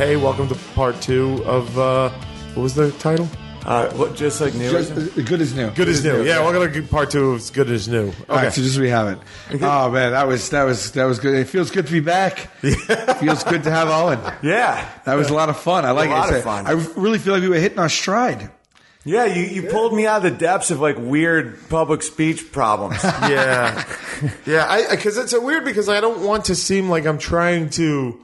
Hey, welcome to part 2 of, what was the title? Just like new? Good as new. Good as new. Yeah, we're going to do part 2 of Good as New. Okay. All right, so just we have it. Oh man, that was good. It feels good to be back. It feels good to have Owen. Yeah. That was a lot of fun. I like it. A lot of fun. I really feel like we were hitting our stride. Yeah, you pulled me out of the depths of like weird public speech problems. Yeah. Yeah, because it's weird because I don't want to seem like I'm trying to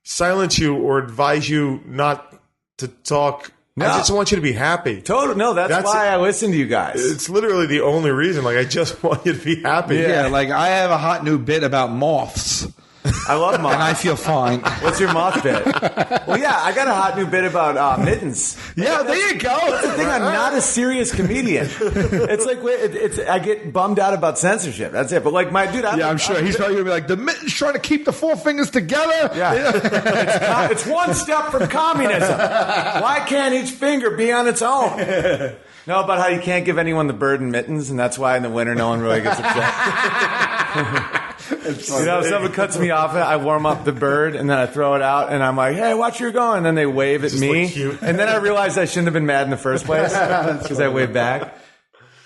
silence you or advise you not to talk. No. I just want you to be happy. Totally. No, that's why I listen to you guys. It's literally the only reason. Like, I just want you to be happy. Yeah, like I have a hot new bit about moths. I love moths. And I feel fine. What's your moth bit? Well, yeah, I got a hot new bit about mittens. Yeah, there you go. That's the thing. I'm not a serious comedian. It's like I get bummed out about censorship. That's it. But like my dude, I'm sure he's probably gonna be like the mitten's trying to keep the four fingers together. Yeah, it's one step from communism. Why can't each finger be on its own? No, about how you can't give anyone the bird and mittens, and that's why in the winter no one really gets upset. You know, if someone cuts me off, I warm up the bird, and then I throw it out, and I'm like, hey, watch where you're going. And then they wave at me. And then I realized I shouldn't have been mad in the first place because I waved back.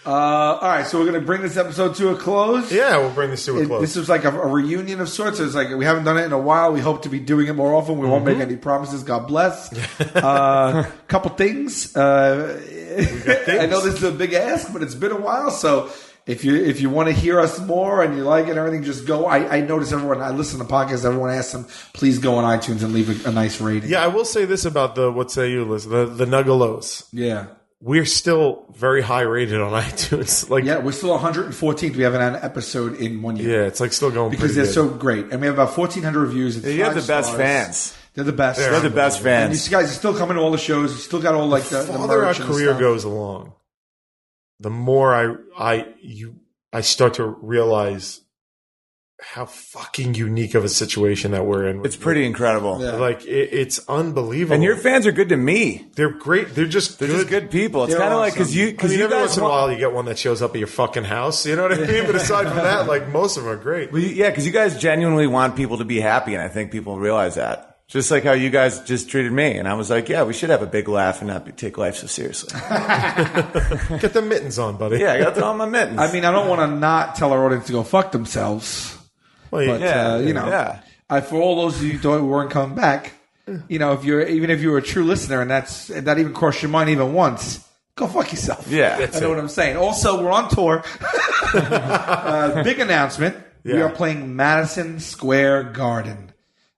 All right, so we're going to bring this episode to a close. Yeah, we'll bring this to a close. This was like a reunion of sorts. It's like we haven't done it in a while. We hope to be doing it more often. We won't make any promises. God bless. Couple things. I know this is a big ask, but it's been a while. So if you want to hear us more and you like it and everything, just go. I notice everyone. I listen to podcasts. Everyone asks them, please go on iTunes and leave a nice rating. Yeah, I will say this about the What Say You list, the Nuggalos. Yeah. We're still very high rated on iTunes. Like, yeah, we're still 114th. We haven't had an episode in 1 year. Yeah, it's like still going because they're so great, and we have about 1,400 reviews. It's you have the best fans. They're the best. They're the best fans. And these guys are still coming to all the shows. You still got all like the farther our career goes along, the more I start to realize how fucking unique of a situation that we're in. It's pretty incredible. Yeah. Like it's unbelievable. And your fans are good to me. They're great. They're just good people. It's kind of like because you every once in a while you get one that shows up at your fucking house. You know what I mean? But aside from that, like most of them are great. Well, yeah, because you guys genuinely want people to be happy, and I think people realize that. Just like how you guys just treated me, and I was like, yeah, we should have a big laugh and not take life so seriously. Get the mittens on, buddy. Yeah, I got to throw on my mittens. I mean, I don't want to not tell our audience to go fuck themselves. Well, but, for all those of you who thought we weren't coming back, you know, if you're a true listener and that even crossed your mind even once, go fuck yourself. Yeah. I know what I'm saying. Also, we're on tour. Big announcement. Yeah. We are playing Madison Square Garden.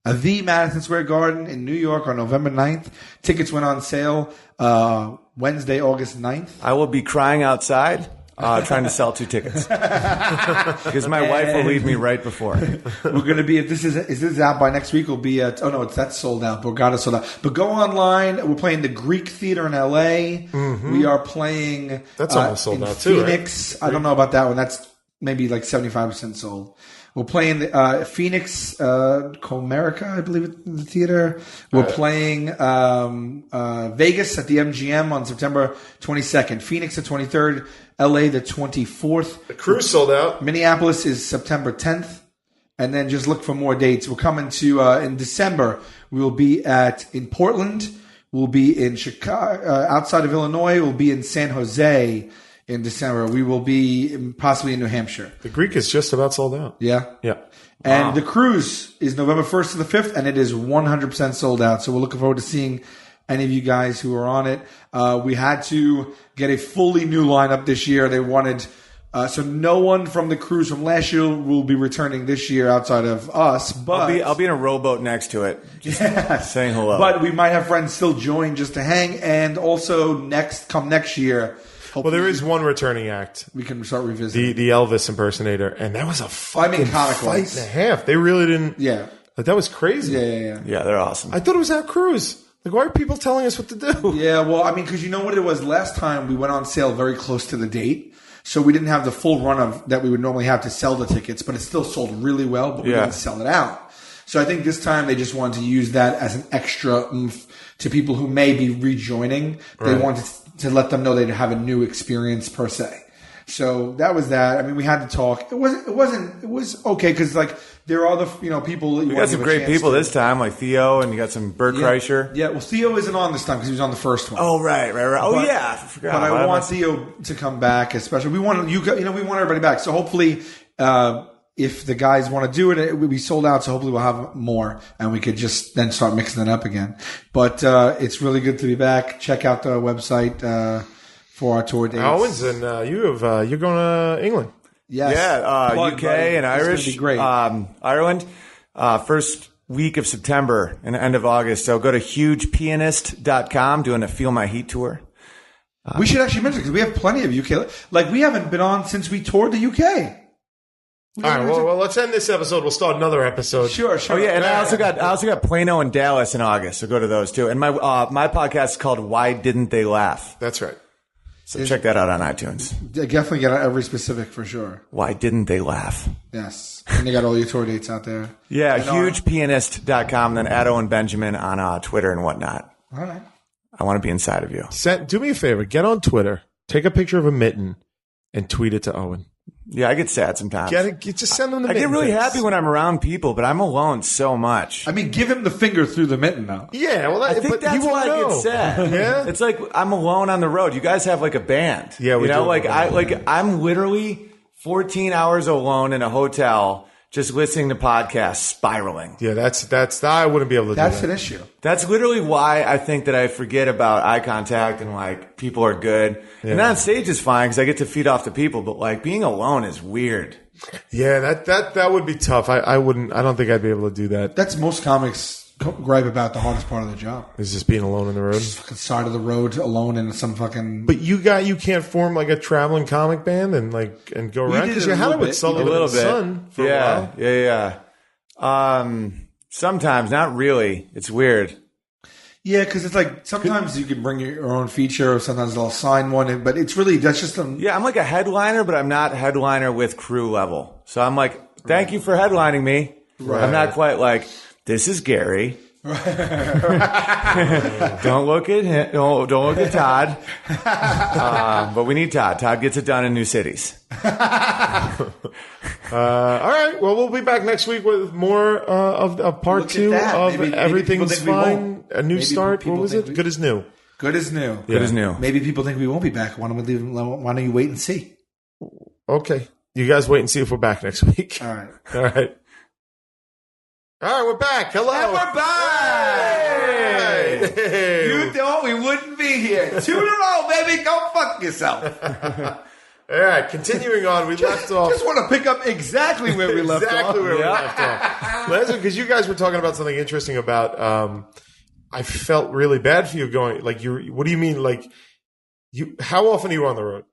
The Madison Square Garden in New York on November 9th. Tickets went on sale Wednesday, August 9th. I will be crying outside. Trying to sell 2 tickets because my wife will leave me right before. We're going to be, if this is out by next week, we'll be at, that's sold out. Borgata sold out. But go online. We're playing the Greek Theater in LA. Mm-hmm. We are playing that's almost sold out too. Phoenix. Right? I don't know about that one. That's maybe like 75% sold. We're playing Phoenix, Comerica, I believe, in the theater. We're playing Vegas at the MGM on September 22nd. Phoenix the 23rd. LA the 24th. The cruise sold out. Minneapolis is September 10th. And then just look for more dates. We're coming to, in December, we will be in Portland. We'll be in Chicago, outside of Illinois. We'll be in San Jose. In December, we will be possibly in New Hampshire. The Greek is just about sold out. Yeah? Yeah. And the cruise is November 1st to the 5th, and it is 100% sold out. So we're looking forward to seeing any of you guys who are on it. We had to get a fully new lineup this year. They wanted... so no one from the cruise from last year will be returning this year outside of us. But I'll be in a rowboat next to it, just saying hello. But we might have friends still join just to hang, and also next year... Well, there is one returning act. We can start revisiting. The Elvis impersonator. And that was a fucking fight and a half. They really didn't... Yeah. Like, that was crazy. Yeah, they're awesome. I thought it was our cruise. Like, why are people telling us what to do? Yeah, well, I mean, because you know what it was? Last time we went on sale very close to the date. So we didn't have the full run of that we would normally have to sell the tickets. But it still sold really well, but we didn't sell it out. So I think this time they just wanted to use that as an extra oomph to people who may be rejoining. They wanted to let them know they'd have a new experience per se. So that was that. I mean, we had to talk. It was okay because like there are other people. That you We got some great people this time, like Theo, and you got some Bert Kreischer. Yeah, well, Theo isn't on this time because he was on the first one. Oh, right. Oh, yeah. I forgot. But I want Theo to come back, especially. We want we want everybody back. So hopefully, if the guys want to do it, it will be sold out. So hopefully we'll have more and we could just then start mixing it up again. But it's really good to be back. Check out the website for our tour dates. Owens, and you're going to England. Yes. Yeah, UK and Irish. It's gonna be great. Ireland, first week of September and end of August. So go to hugepianist.com, doing a Feel My Heat tour. We should actually mention because we have plenty of UK. Like we haven't been on since we toured the UK. All right, well, let's end this episode. We'll start another episode. Sure. Oh yeah, and I also got Plano and Dallas in August, so go to those too. And my podcast is called Why Didn't They Laugh? That's right. So check that out on iTunes. Definitely get out every specific for sure. Why Didn't They Laugh? Yes. And they got all your tour dates out there. Yeah, hugepianist.com, then Addo and Benjamin on Twitter and whatnot. All right. I want to be inside of you. Do me a favor. Get on Twitter. Take a picture of a mitten and tweet it to Owen. Yeah, I get sad sometimes. Just send them the I get really mitten happy when I'm around people, but I'm alone so much. I mean, give him the finger through the mitten now. Yeah, well, I think that's why I get sad. Yeah? It's like I'm alone on the road. You guys have like a band. Yeah, we do. I'm literally 14 hours alone in a hotel just listening to podcasts, spiraling. Yeah, that's I wouldn't be able to do that. That's an issue. That's literally why I think that I forget about eye contact and like people are good. Yeah. And on stage is fine because I get to feed off the people, but like being alone is weird. Yeah, that would be tough. I don't think I'd be able to do that. That's most comics gripe about the hardest part of the job. Is just being alone on the road. Just fucking side of the road alone in some fucking. But you can't form like a traveling comic band and go around because you had it with Sullivan and Son for a while. Yeah. Sometimes, not really. It's weird. Yeah, because it's like sometimes you can bring your own feature, or sometimes they'll sign one. But it's really that's just Yeah, I'm like a headliner, but I'm not headliner with crew level. So I'm like, thank you for headlining me. Right. I'm not quite like. This is Gary. Don't look at him. Don't look at Todd. But we need Todd. Todd gets it done in new cities. All right. Well, we'll be back next week with more of part 2 of Everything's Fine. A new start. What was it? Good as new. Good as new. Yeah. Good as new. Maybe people think we won't be back. Why don't you wait and see? Okay. You guys wait and see if we're back next week. All right. All right. All right, we're back. Hello. And we're back. Hey. You thought we wouldn't be here. 2 in a row, baby. Go fuck yourself. All right, continuing on. We left off. Just want to pick up exactly where we left off. Exactly where we left off. Listen, because you guys were talking about something interesting about. I felt really bad for you going like you. What do you mean like you? How often are you on the road?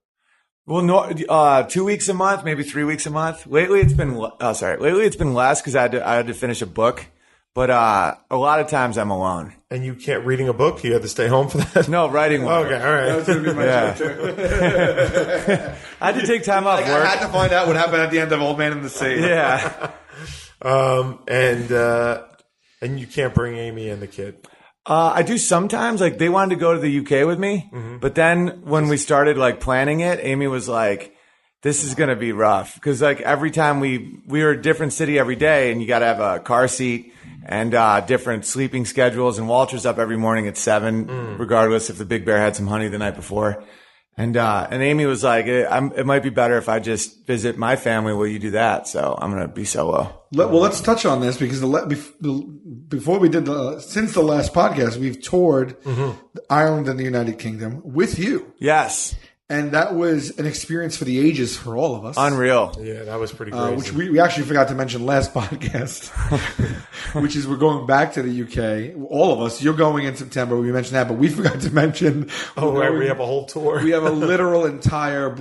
Well, 2 weeks a month, maybe 3 weeks a month. Lately it's been less because I had to finish a book. But a lot of times I'm alone. And you can't reading a book? You had to stay home for that? No, writing one. Okay, all right. That was going to be my joke too. I had to take time off work. I had to find out what happened at the end of Old Man in the Sea. Yeah. And you can't bring Amy and the kid. I do sometimes. Like they wanted to go to the UK with me, but then when we started like planning it, Amy was like, "This is gonna be rough," because like every time we were a different city every day, and you got to have a car seat and different sleeping schedules. And Walter's up every morning at 7, regardless if the Big Bear had some honey the night before. And Amy was like, it might be better if I just visit my family while you do that. So I'm going to be solo. Well, let's touch on this because before we did since the last podcast, we've toured Ireland and the United Kingdom with you. Yes. And that was an experience for the ages for all of us. Unreal. Yeah, that was pretty crazy. Which we actually forgot to mention last podcast, which is we're going back to the UK. All of us. You're going in September. We mentioned that, but we forgot to mention. We have a whole tour. We have a literal entire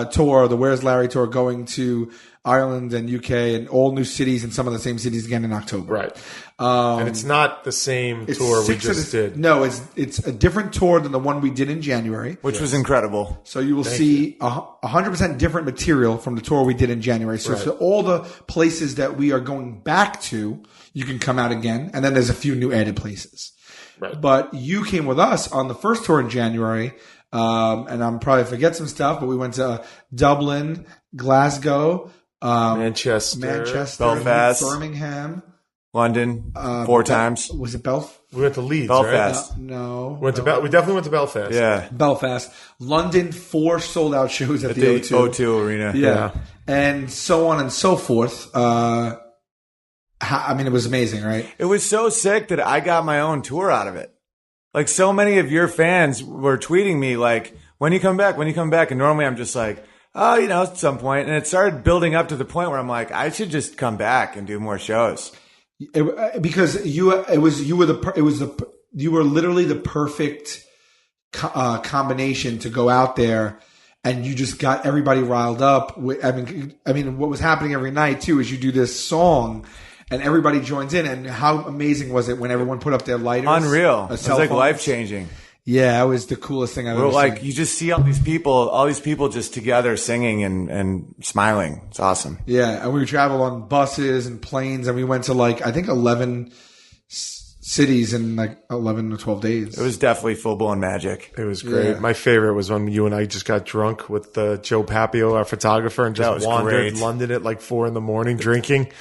tour, the Where's Larry tour, going to Ireland and UK and all new cities and some of the same cities again in October. Right. And it's not the same tour we just did. No, it's a different tour than the one we did in January. Which was incredible. So you will see 100% different material from the tour we did in January. So for all the places that we are going back to, you can come out again. And then there's a few new added places. Right. But you came with us on the first tour in January. And I'm probably forget some stuff, but we went to Dublin, Glasgow, Manchester, Belfast, Birmingham, London, 4 times. Was it Belfast? We went to Leeds, Belfast. right? No. We definitely went to Belfast. Yeah. Belfast. London, 4 sold out shows at the O2 Arena. Yeah. And so on and so forth. I mean, it was amazing, right? It was so sick that I got my own tour out of it. Like, so many of your fans were tweeting me, like, when you come back? And normally I'm just like, oh, at some point. And it started building up to the point where I'm like, I should just come back and do more shows. Because you were literally the perfect combination to go out there, and you just got everybody riled up. I mean, what was happening every night too is you do this song, and everybody joins in. And how amazing was it when everyone put up their lighters? Unreal. It was like life changing. Yeah, it was the coolest thing I've ever seen. You just see all these people just together singing and smiling. It's awesome. Yeah, and we traveled on buses and planes, and we went to I think 11 cities in 11 or 12 days. It was definitely full-blown magic. It was great. Yeah. My favorite was when you and I just got drunk with Joe Papio, our photographer, and just wandered London at 4 a.m. drinking.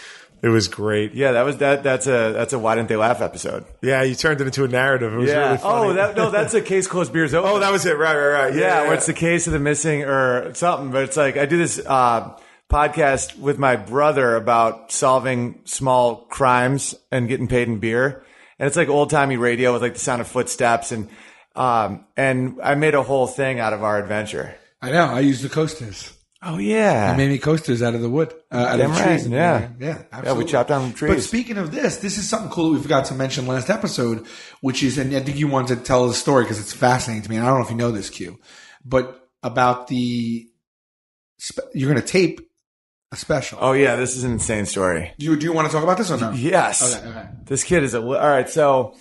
It was great. Yeah, that's a Why Didn't They Laugh episode. Yeah, you turned it into a narrative. It was really funny. That's a Case Closed Beers Open. Oh, that was it. Right. Yeah, where it's the case of the missing or something. But it's like, I do this podcast with my brother about solving small crimes and getting paid in beer. And it's like old-timey radio with the sound of footsteps. And I made a whole thing out of our adventure. I know. I used the coasters. Oh, yeah. I made me coasters out of the wood, out of the trees. Yeah, absolutely. Yeah, we chopped down trees. But speaking of this is something cool that we forgot to mention last episode, which is, and I think you wanted to tell the story because it's fascinating to me. And I don't know if you know this, Q, but about you're going to tape a special. Oh, yeah, this is an insane story. Do you want to talk about this or no? Yes. Okay. This kid is all right. So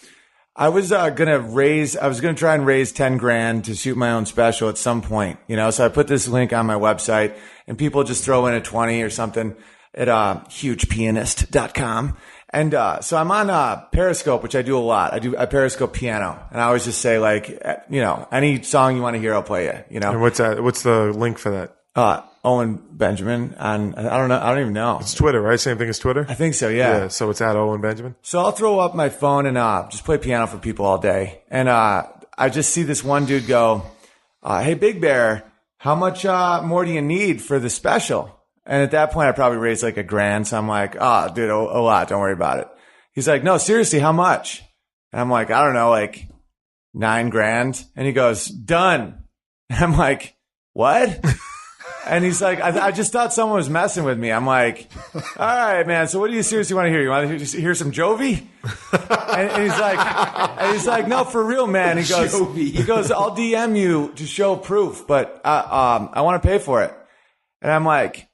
I was going to try and raise 10 grand to shoot my own special at some point, so I put this link on my website and people just throw in a 20 or something at, hugepianist.com. And, so I'm on, Periscope, which I do a lot. I Periscope piano, and I always just say any song you want to hear, I'll play you, And what's that? What's the link for that? Owen Benjamin on, I don't know. I don't even know. It's Twitter, right? Same thing as Twitter? I think so. Yeah. So it's at Owen Benjamin. So I'll throw up my phone and, just play piano for people all day. And, I just see this one dude go, hey, Big Bear, how much, more do you need for the special? And at that point, I probably raised $1,000. So I'm like, oh, dude, a lot. Don't worry about it. He's like, no, seriously, how much? And I'm like, I don't know, $9,000. And he goes, done. And I'm like, what? And he's like, I just thought someone was messing with me. I'm like, all right, man. So what do you seriously want to hear? You want to hear some Jovi? And he's like, no, for real, man. He goes, I'll DM you to show proof, but I want to pay for it. And I'm like,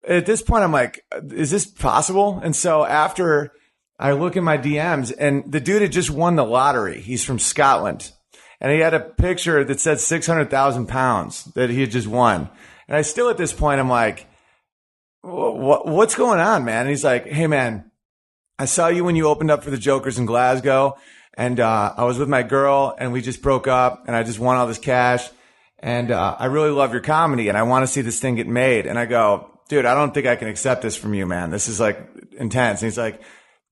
at this point, I'm like, is this possible? And so after I look at my DMs, and the dude had just won the lottery. He's from Scotland. And he had a picture that said 600,000 pounds that he had just won. And I still, at this point, I'm like, what's going on, man? And he's like, hey, man, I saw you when you opened up for the Jokers in Glasgow. And I was with my girl, and we just broke up, and I just won all this cash. And I really love your comedy, and I want to see this thing get made. And I go, dude, I don't think I can accept this from you, man. This is intense. And he's like,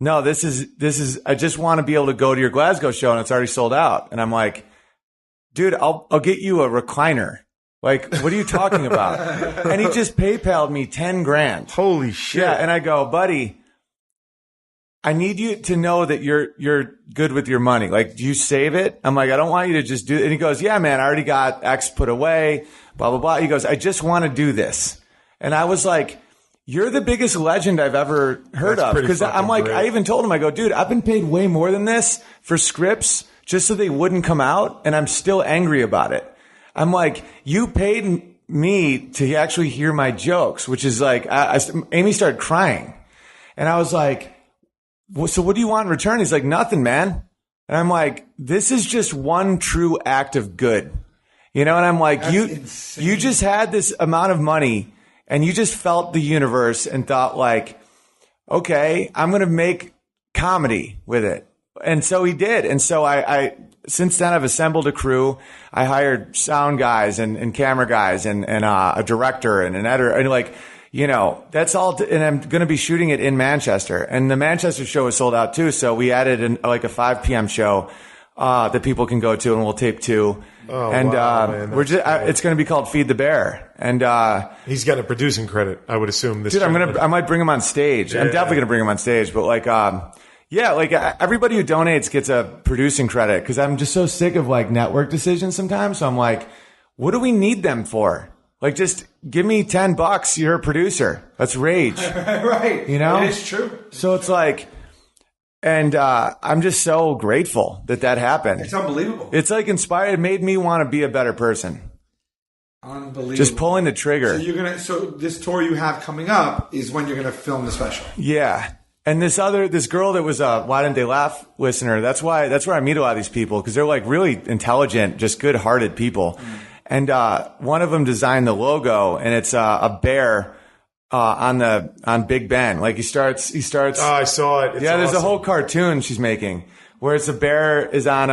no, this is, I just want to be able to go to your Glasgow show, and it's already sold out. And I'm like, dude, I'll get you a recliner. What are you talking about? And he just PayPal'd me 10 grand. Holy shit. Yeah. And I go, buddy, I need you to know that you're good with your money. Do you save it? I'm like, I don't want you to just do it. And he goes, yeah, man, I already got X put away, blah, blah, blah. He goes, I just want to do this. And I was like, you're the biggest legend I've ever heard of. Because I'm like, great. I even told him, I go, dude, I've been paid way more than this for scripts just so they wouldn't come out, and I'm still angry about it. I'm like, you paid me to actually hear my jokes, which is Amy started crying. And I was like, well, so what do you want in return? He's like, nothing, man. And I'm like, this is just one true act of good. And I'm like, that's you just had this amount of money, and you just felt the universe and thought okay, I'm going to make comedy with it. And so he did. And so I since then I've assembled a crew. I hired sound guys and camera guys and a director and an editor and like, you know, that's all. And I'm going to be shooting it in Manchester, and the Manchester show is sold out too. So we added like a 5 p.m. show, that people can go to, and we'll tape 2. Oh, and, wow, man, we're just, it's going to be called Feed the Bear. And, he's got a producing credit, I would assume. This dude, I might bring him on stage. I'm definitely going to bring him on stage, but like, yeah, like everybody who donates gets a producing credit because I'm just so sick of like network decisions sometimes. So I'm like, what do we need them for? Like, just give me $10. You're a producer. Let's rage. Right. You know? It is true. So it's like, and I'm just so grateful that happened. It's unbelievable. It's like inspired. It made me want to be a better person. Unbelievable. Just pulling the trigger. So this tour you have coming up is when you're gonna film the special. Yeah. And this girl that was a Why Didn't They Laugh listener, that's where I meet a lot of these people because they're like really intelligent, just good-hearted people. And one of them designed the logo, and it's a bear on Big Ben. Like he starts. Oh, I saw it. It's there's a awesome. whole cartoon she's making where it's a bear is on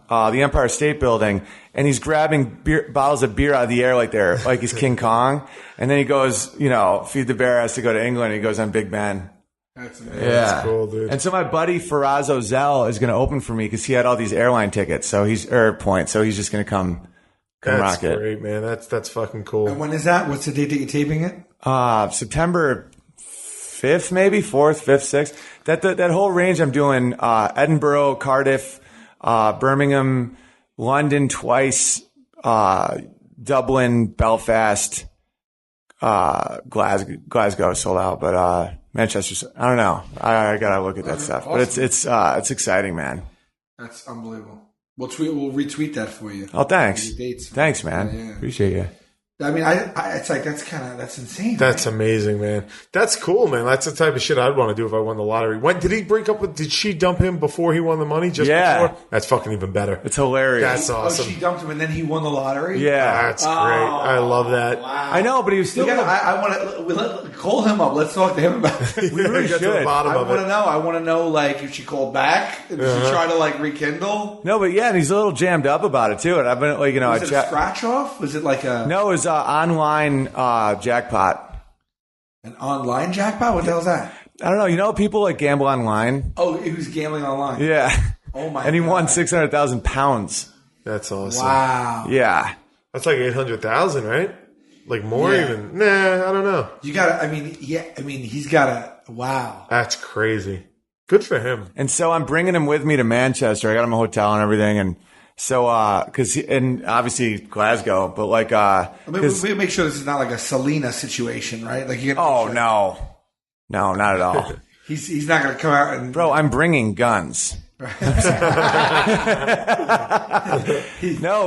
the Empire State Building, and he's grabbing bottles of beer out of the air like he's King Kong, and then he goes, you know, Feed the Bear has to go to England. And he goes on Big Ben. That's amazing. Yeah, That's cool, dude. And so my buddy Faraz Ozel is going to open for me because he had all these airline tickets, so he's just going to come That's rock it. great, man. That's fucking cool. And when is that? What's the date that you're taping it? September 5th, maybe 4th, 5th, 6th. That whole range I'm doing, Edinburgh, Cardiff, Birmingham, London twice, Dublin, Belfast, Glasgow sold out, but, Manchester, I don't know. I gotta look at that stuff, awesome. but it's exciting, man. That's unbelievable. We'll retweet that for you. Oh, thanks. The dates. Thanks, man. Yeah. Appreciate you. I mean, it's like that's insane. That's right? amazing, man. That's cool, man. That's the type of shit I'd want to do if I won the lottery. When did he break up with? Did she dump him before he won the money? Just before? That's fucking even better. It's hilarious. That's awesome. Oh, she dumped him and then he won the lottery. Yeah, That's great. I love that. Wow. I know, but he was still. I want to call him up. Let's talk to him about it. We really Get to the should. bottom I of want it. to know. I want to know, like, if she called back, if she tried to like rekindle. No, but yeah, and he's a little jammed up about it too. And I've been like, you know, Was it a scratch off? Was it like a No, it was online jackpot. an online jackpot? What the hell is that? I don't know. You know, people like gamble online. Oh, he was gambling online. Yeah. Oh my! And he won God. 600,000 pounds. That's awesome. Wow. Yeah. That's like 800,000, right? Like more Yeah. even. Nah, I don't know. You gotta. I mean, yeah. I mean, he's gotta. Wow. That's crazy. Good for him. And so I'm bringing him with me to Manchester. I got him a hotel and everything. And so, and obviously Glasgow, but like, I mean, we make sure this is not like a Selena situation, right? Like you. oh no, not at all. He's not gonna come out and. Bro, I'm bringing guns. No,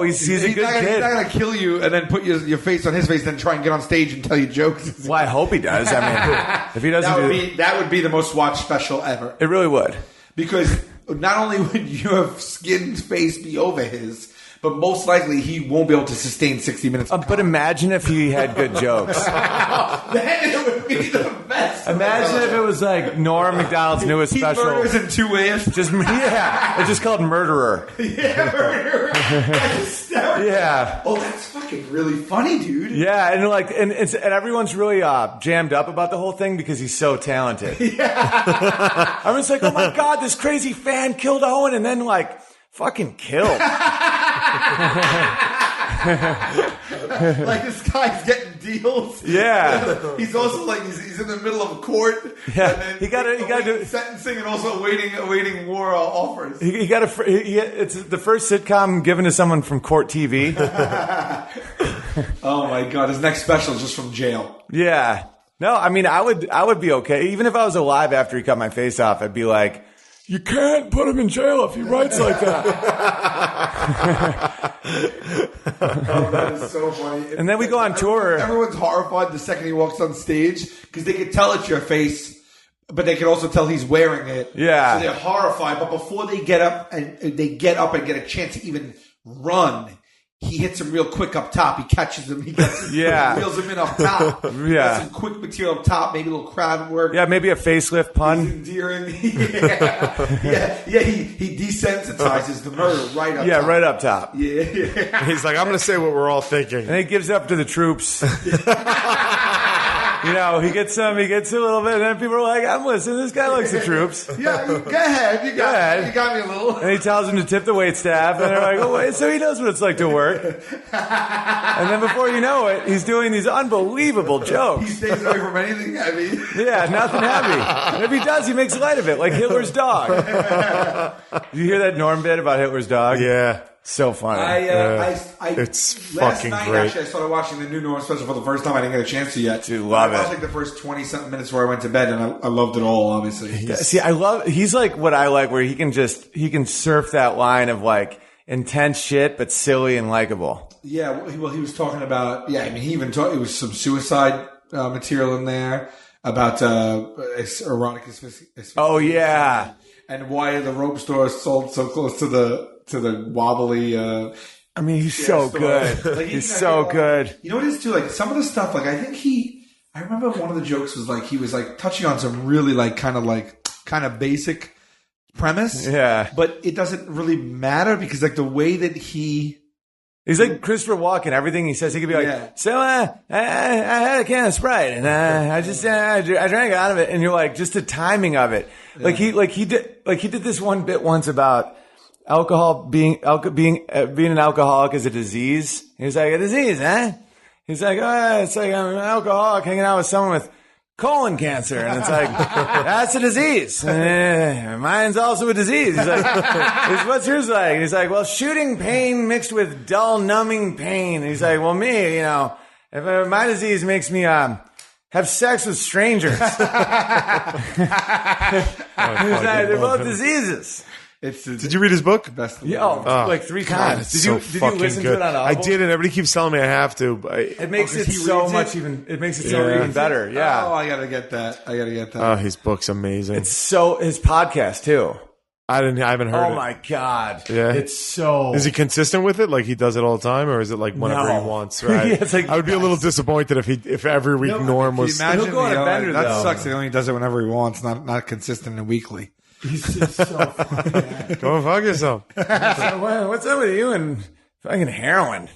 he's a good kid. He's not gonna kill you and then put your face on his face, then try and get on stage and tell you jokes. Well, I hope he does. I mean, if he doesn't, that would be the most watched special ever. it really would. Because not only would your skinned face be over his, but most likely he won't be able to sustain 60 minutes. But imagine if he had good jokes. Then it would be the best. Imagine if it was like Norm Macdonald's newest He special. murders in 2 ways. It's just called Murderer. Yeah, murderer. That's hysterical. Yeah. Oh, that's fucking really funny, dude. Yeah, and everyone's really jammed up about the whole thing because he's so talented. Yeah. I'm just like, oh my god, this crazy fan killed Owen and then like fucking killed. Like this guy's getting deals. Yeah. He's also like he's in the middle of a court. Yeah. And then He gotta do sentencing and also awaiting more offers. He got it's the first sitcom given to someone from court TV. Oh my god, his next special is just from jail. Yeah. No, I mean I would be okay. Even if I was alive after he cut my face off, I'd be like, you can't put him in jail if he writes like that. Oh, that is so funny. And then we go on tour. Everyone's horrified the second he walks on stage because they can tell it's your face, but they can also tell he's wearing it. Yeah. So they're horrified. But before they get up and get a chance to even run, he hits him real quick up top. He catches him. He gets him, wheels him in up top. Yeah. Some quick material up top. Maybe a little crowd work. Yeah, maybe a facelift pun. Endearing. He desensitizes the murder right up top. Yeah, right up top. Yeah. He's like, I'm going to say what we're all thinking. And he gives up to the troops. You know, he gets a little bit, and then people are like, I'm listening, this guy likes the troops. Yeah, go ahead. You got me a little. And he tells him to tip the wait staff, and they're like, oh, wait, so he knows what it's like to work. And then before you know it, he's doing these unbelievable jokes. He stays away from anything heavy. Yeah, nothing heavy. And if he does, he makes light of it, like Hitler's dog. Did you hear that Norm bit about Hitler's dog? Yeah. So funny. It's last fucking night, great. Actually, I started watching the new Norm special for the first time. I didn't get a chance to yet. Dude, love it. I watched like the first 20-something minutes before I went to bed, and I loved it all, obviously. See, he's like what I like, where he can surf that line of like intense shit, but silly and likable. Yeah, well, he was talking about, he even talked, it was some suicide material in there about erotic asphyxiation. Oh, yeah. And why the rope store sold so close to the wobbly. I mean, he's so good. Like, he's so good. You know what it is too? Like some of the stuff. Like I remember one of the jokes was like he was like touching on some really like kind of basic premise. Yeah, but it doesn't really matter because like the way that he's like Christopher Walken. Everything he says, he could be like, "So I had a can of Sprite, and I drank out of it," and you're like, just the timing of it. Yeah. He did this one bit once about alcohol being an alcoholic is a disease. He's like, a disease, huh? He's like, it's like I'm an alcoholic hanging out with someone with colon cancer, and it's like that's a disease. Mine's also a disease. He's like, what's yours like? And he's like, well, shooting pain mixed with dull, numbing pain. And he's like, well, me, if my disease makes me have sex with strangers. He's like, they're both diseases. Did you read his book? Like 3 times. Did you listen to it on Audible? I did, and everybody keeps telling me I have to. But it makes it so much even. It makes it so even better. Yeah. Oh, I gotta get that. Oh, his book's amazing. It's so his podcast too. I haven't heard it. Oh my god. Yeah. It's so. Is he consistent with it? Like he does it all the time, or is it like whenever he wants? Right. Yeah, it's like, I would be a little disappointed if every week Norm was. Imagine he'll go on a bender, that though. sucks. He only does it whenever he wants, not consistent and weekly. He's just so funny. Man. Go and fuck yourself. So, what's up with you and fucking heroin?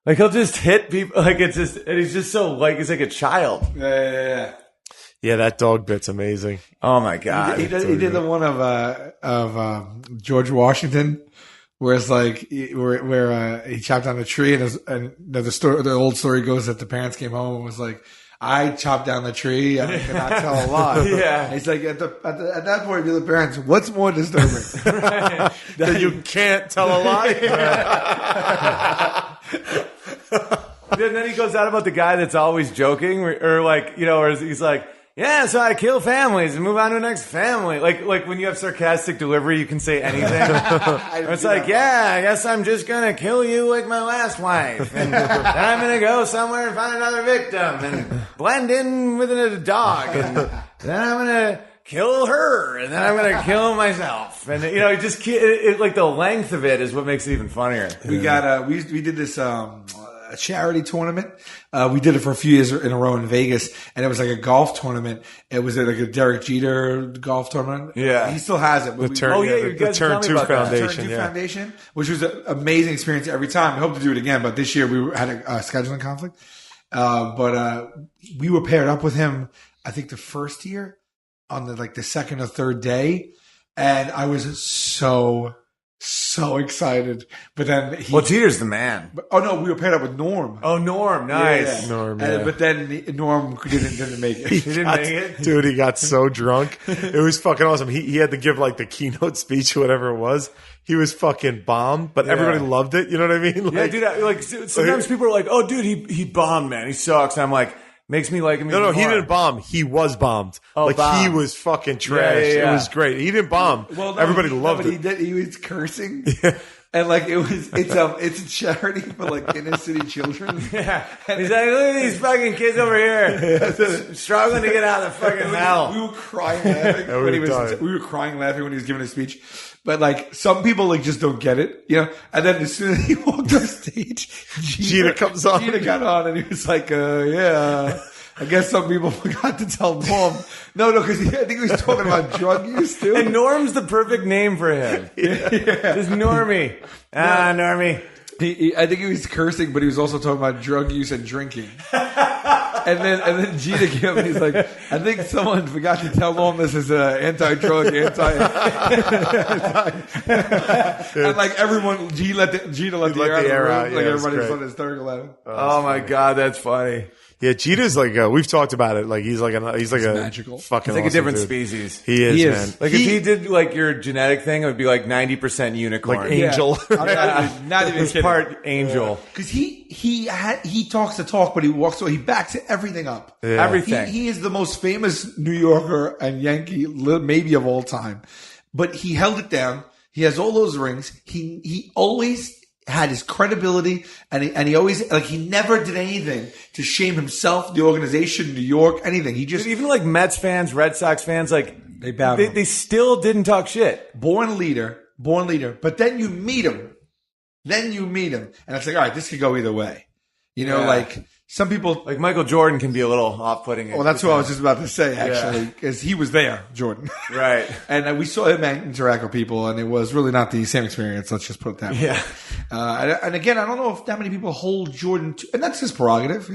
Like he'll just hit people. Like it's just, and he's just so like he's like a child. Yeah. Yeah, that dog bit's amazing. Oh my god. He did the one of George Washington, where it's like where he chopped down a tree, and the old story goes that the parents came home and was like, I chopped down the tree and I cannot tell a lie. Yeah. And he's like, at that point, the parents, what's more disturbing? Right. That you can't tell a lie? And then he goes out about the guy that's always joking, or he's like, yeah, so I kill families and move on to the next family. Like when you have sarcastic delivery, you can say anything. It's like, yeah, I guess I'm just going to kill you like my last wife. And then I'm going to go somewhere and find another victim and blend in with a dog. And then I'm going to kill her. And then I'm going to kill myself. And, like the length of it is what makes it even funnier. We got, we did this, a charity tournament. We did it for a few years in a row in Vegas, and it was like a golf tournament. It was like a Derek Jeter golf tournament. Yeah. He still has it. The Turn 2 Foundation. Turn 2 Foundation, which was an amazing experience every time. We hope to do it again, but this year we had a scheduling conflict. But we were paired up with him, I think the first year on the second or third day. And I was so excited, but then Jeter's the man. We were paired up with Norm. Oh, Norm, nice. Yeah. Norm, yeah. But then Norm didn't make it. He didn't make it? Dude, he got so drunk. It was fucking awesome. He had to give like the keynote speech or whatever it was. He was fucking bombed, but everybody loved it. You know what I mean? Like, yeah, dude. Sometimes people are like, "Oh, dude, he bombed, man. He sucks." And I'm like, makes me like him. No, he didn't bomb. He was bombed. Bombed. He was fucking trash. Yeah. It was great. He didn't bomb. Well, everybody loved it. He was cursing. Yeah. And like it's a charity for like inner city children. Yeah. And he's like, look at these fucking kids over here struggling to get out of the fucking hell. We were crying laughing when he was. We were crying laughing when he was giving his speech. But like some people like just don't get it, you know. And then as soon as he walked on stage, Gina comes on. Gina got on, and he was like, "Yeah, I guess some people forgot to tell Norm." No, because I think he was talking about drug use too. And Norm's the perfect name for him. Just Normie. Normie. I think he was cursing, but he was also talking about drug use and drinking. And then Gina came up and he's like, I think someone forgot to tell Norm this is anti-drug, and like everyone, Gina let the air out. Like everybody was hysterical at him. Oh my God, that's funny. Yeah, Jeter's like we've talked about it. Like he's like a magical. fucking. He's like awesome a different dude. species. He is, man. Like if he did like your genetic thing, it would be like 90% unicorn. Like angel. Not even His kidding. part angel. Because he talks the talk, but he walks away. He backs everything up. Yeah. Everything. He is the most famous New Yorker and Yankee, maybe of all time. But he held it down. He has all those rings. He always had his credibility, and he always like he never did anything to shame himself, the organization, New York, anything. He just Even like Mets fans, Red Sox fans, like They bowed him. they still didn't talk shit. born leader. But then you meet him, and it's like, all right, this could go either way. You know, Yeah. like some people. Like Michael Jordan can be a little off-putting. Well, that's what I was just about to say, actually, because he was there, Jordan. Right. And we saw him interact with people, and it was really not the same experience. Let's just put it that way. Yeah. And again, I don't know if that many people hold Jordan to, and that's his prerogative.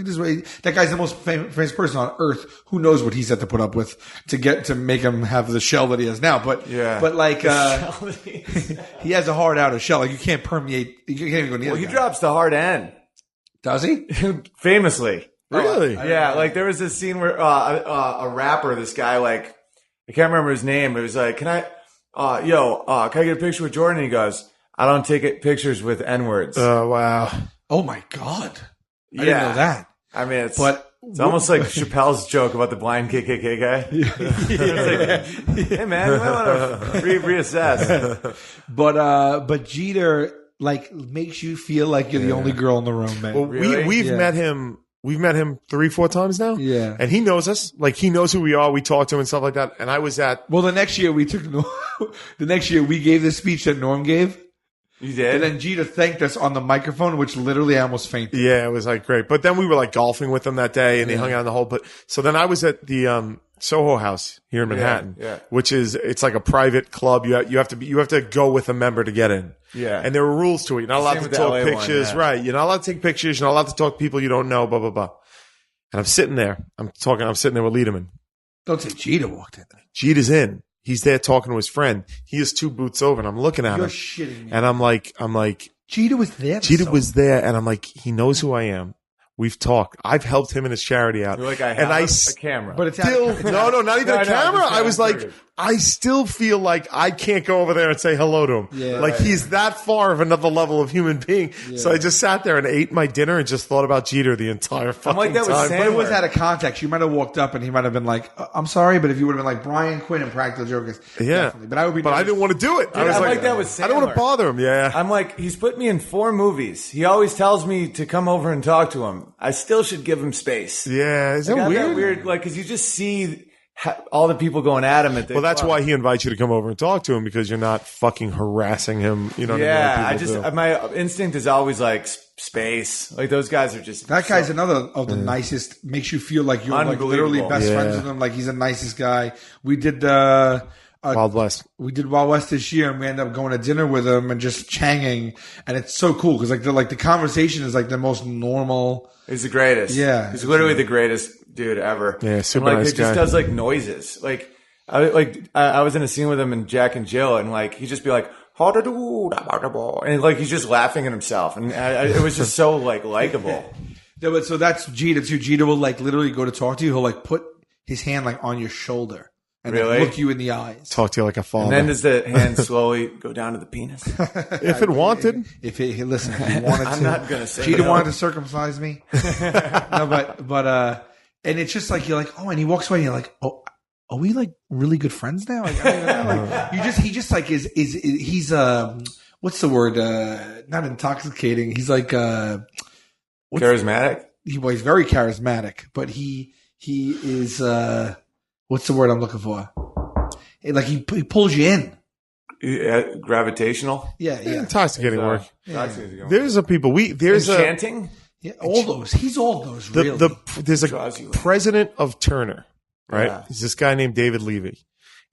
That guy's the most famous person on earth. Who knows what he's had to put up with to make him have the shell that he has now? But like he has a hard outer shell. Like you can't permeate. You can't even go near. Well, the he guy. drops the hard N. Does he? Famously. Really? Yeah, like there was this scene where a rapper, this guy, like I can't remember his name, but it was like, can I get a picture with Jordan? And he goes, I don't take pictures with N-words. Oh wow. Oh my God! I didn't know that. I mean, it's But almost like Chappelle's joke about the blind KKK guy. It's like, hey man, you might want to reassess. But Jeter like makes you feel like you're the only girl in the room, man. Well, Really? we've Yeah. met him. We've met him 3-4 times now. Yeah. And he knows us. Like he knows who we are. We talk to him and stuff like that. And I was at Well, the next year we gave the speech that Norm gave, You did? and then Jeter thanked us on the microphone, which literally I almost fainted. yeah, it was like great. But then we were like golfing with him that day, and he hung out in the whole. But so then I was at the Soho House here in Manhattan, which is it's like a private club. You have to go with a member to get in. Yeah. And there were rules to it. You're not allowed Same to with the talk LA one, pictures, yeah. right? You're not allowed to take pictures. You're not allowed to talk to people you don't know. Blah blah blah. And I'm sitting there. I'm sitting there with Liederman. Don't say Jeter walked in. Jeter's in. He's there talking to his friend. He is 2 booths over, and I'm looking at You're him, shitting me. and I'm like, Jeter was there. Jeter was there, and I'm like, he knows who I am. We've talked. I've helped him and his charity out. You're like, I and have I a camera. But it's still, no, not even No, a camera. just I was like, period. I still feel like I can't go over there and say hello to him. Yeah. Like he's that far of another level of human being. So I just sat there and ate my dinner and just thought about Jeter the entire fucking like that with time. Sam. But it was out of context. You might have walked up and he might have been like, I'm sorry, but if you would have been like Brian Quinn and Practical Jokers. Yeah. Definitely. But I would be. But I didn't want to do it. I was I'm like, like that with I don't want to Sandler. bother him. Yeah. I'm like, he's put me in 4 movies. He always tells me to come over and talk to him. I still should give him space. Yeah. Is that Got weird? that weird, like, because you just see all the people going at him at the Well, that's club. why he invites you to come over and talk to him because you're not fucking harassing him. You know what Yeah, I I mean? Like people do. my instinct is always like space. Like those guys are just That guy's another of the nicest. Makes you feel like you're like literally Unbelievable. best Yeah. friends with him. Like he's the nicest guy. We did Wild West. Wild West this year, and we ended up going to dinner with him and just changing. And it's so cool because like the conversation is like the most normal. He's the greatest. Yeah. he's literally the greatest dude ever. Yeah, super and, like, nice he just guy. does like noises. Like I was in a scene with him and Jack and Jill, and like he'd just be like, and like he's just laughing at himself, and it was just so like likable. Yeah, but so that's Jeter too. Jeter will like literally go to talk to you. He'll like put his hand like on your shoulder and then Really? look you in the eyes. Talk to you like a father. And then does the hand slowly go down to the penis? if it wanted. If he listen, if he wanted to, I'm not gonna say Jeter no. wanted to circumcise me. No, but and it's just like you're like, oh, and he walks away, and you're like, oh, are we like really good friends now? Like, I don't even know. Like, he just like is he's what's the word? Not intoxicating. He's like charismatic. He's very charismatic, but he is what's the word I'm looking for? Like he pulls you in. Gravitational. Yeah. Intoxicating work. Yeah. There's a people. Enchanting. Yeah, all those. He's all those. Really. There's a president of Turner, right? Yeah. He's this guy named David Levy,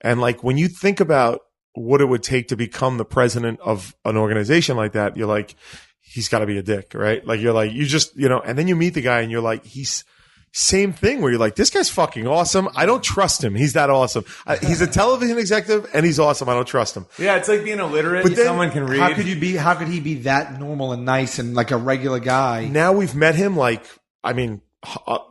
and like when you think about what it would take to become the president of an organization like that, you're like, he's got to be a dick, right? Like you're like, you just, and then you meet the guy and you're like, he's same thing where you're like, this guy's fucking awesome. I don't trust him. He's that awesome. He's a television executive and he's awesome. I don't trust him. Yeah, it's like being illiterate. But then, someone can read. How could he be that normal and nice and like a regular guy? Now we've met him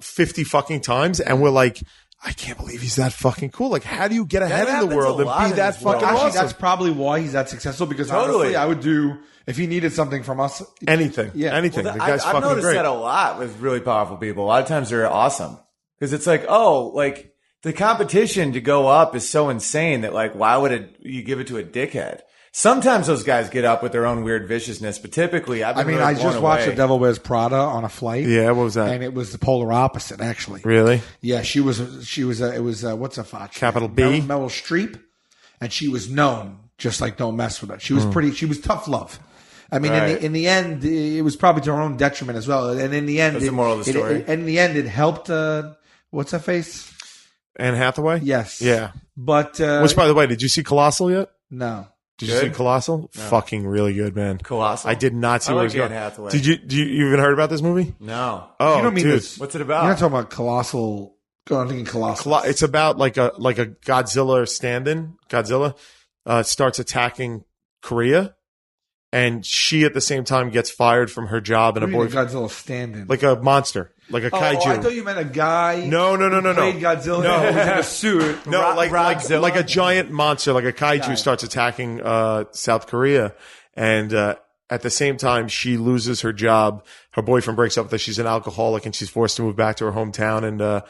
50 fucking times and we're like, I can't believe he's that fucking cool. Like, how do you get ahead in the world and be that fucking awesome? Actually, that's probably why he's that successful because honestly, I would do, if he needed something from us. Anything. Yeah. Anything. Well, the guy's I've fucking noticed great. that a lot with really powerful people. A lot of times they're awesome. Because it's like, the competition to go up is so insane that like, why would you give it to a dickhead? Sometimes those guys get up with their own weird viciousness, but typically I just watched The Devil Wears Prada on a flight. Yeah, what was that? And it was the polar opposite, actually. Really? Yeah, it was what's her fuck? Capital B? Meryl Streep. And she was known, just like don't mess with her. She was she was tough love. I mean, in the end, it was probably to her own detriment as well. And in the end, that's the moral of the story. In the end, it helped, what's her face? Anne Hathaway? Yes. Yeah. But, which, by the way, did you see Colossal yet? No. Did you see Colossal? No. Fucking really good, man. Colossal. I did not see where it was going. Hathaway. Did you even heard about this movie? No. Oh, you don't mean dude. this. What's it about? You're not talking about Colossal. I'm thinking Colossal. It's about like a Godzilla stand-in. Godzilla starts attacking Korea, and she at the same time gets fired from her job and a boyfriend. Godzilla stand-in, like a monster, like a kaiju. I thought you meant a guy. No. Played Godzilla. No, was in a suit. No, like a giant monster, like a kaiju, starts attacking South Korea, and at the same time she loses her job. Her boyfriend breaks up with her. She's an alcoholic, and she's forced to move back to her hometown. And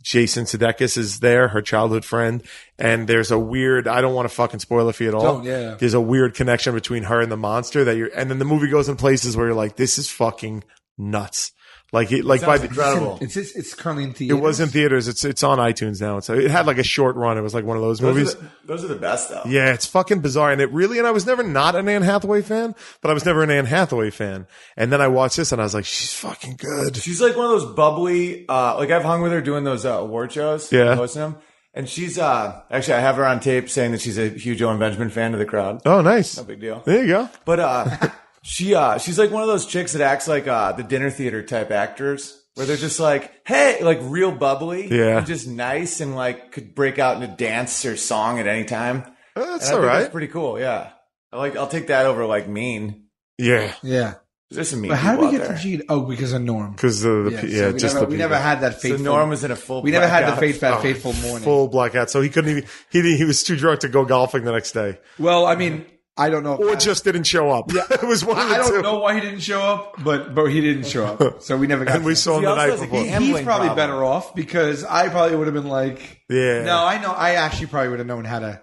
Jason Sudeikis is there, her childhood friend. And there's a weird, I don't want to fucking spoil it for you at all. Yeah. There's a weird connection between her and the monster and then the movie goes in places where you're like, this is fucking nuts. Incredible. It's currently in theaters. It was in theaters. It's on iTunes now. It had like a short run. It was like one of those movies. Those are the best though. Yeah, it's fucking bizarre. And I was never not an Anne Hathaway fan, but I was never an Anne Hathaway fan. And then I watched this and I was like, she's fucking good. She's like one of those bubbly, I've hung with her doing those award shows. Yeah. Hosting them. And she's, actually I have her on tape saying that she's a huge Owen Benjamin fan of the crowd. Oh, nice. No big deal. There you go. But, she's like one of those chicks that acts like, the dinner theater type actors. Where they're just like, hey, like real bubbly. Yeah. And just nice and like could break out into dance or song at any time. That's all right. That's pretty cool. Yeah. I'll take that over like mean. Yeah. Yeah. There's some mean But how people did we out get there. to Gene? Oh, because of Norm. Because we never had that fateful. So Norm was in a full We never had the blackout. fateful morning. Full blackout. So he couldn't even, he was too drunk to go golfing the next day. Well, I mean, I don't know. Or just didn't show up. Yeah. It was one of the two. I don't know why he didn't show up, but he didn't show up. So we never got And we saw him the night before. He's probably better off because I probably would have been like, yeah. No, I know. I actually probably would have known how to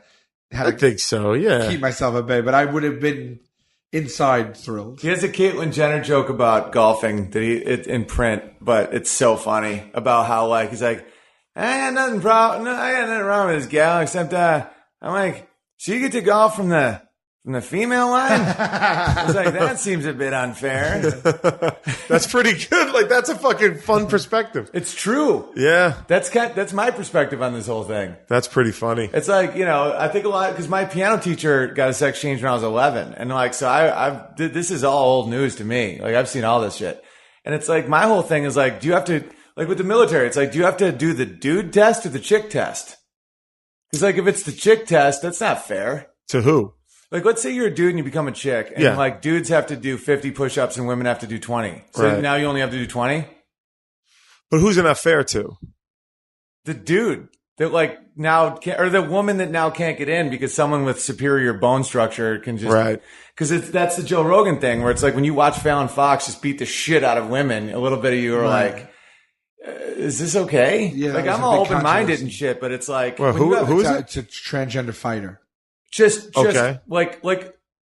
I think so, yeah. keep myself at bay, but I would have been inside thrilled. He has a Caitlyn Jenner joke about golfing that it's in print, but it's so funny about how like he's like, I got nothing wrong with this gal except I'm like, she get to golf from the female line? I was like, that seems a bit unfair. That's pretty good. Like, that's a fucking fun perspective. It's true. Yeah. That's my perspective on this whole thing. That's pretty funny. It's like, I think a lot, because my piano teacher got a sex change when I was 11. And like, so this is all old news to me. Like, I've seen all this shit. And it's like, my whole thing is like, do you have to, like with the military, it's like, do you have to do the dude test or the chick test? Because like, if it's the chick test, that's not fair. To who? Like, let's say you're a dude and you become a chick, and like dudes have to do 50 push-ups and women have to do 20. So now you only have to do 20? But who's it not fair to? The dude that like now can't, or the woman that now can't get in because someone with superior bone structure can just, right. Because that's the Joe Rogan thing where it's like when you watch Fallon Fox just beat the shit out of women, a little bit of you are like, is this okay? Yeah, like I'm all open-minded and shit, but it's like, well, who is it? It's a transgender fighter. Just okay. like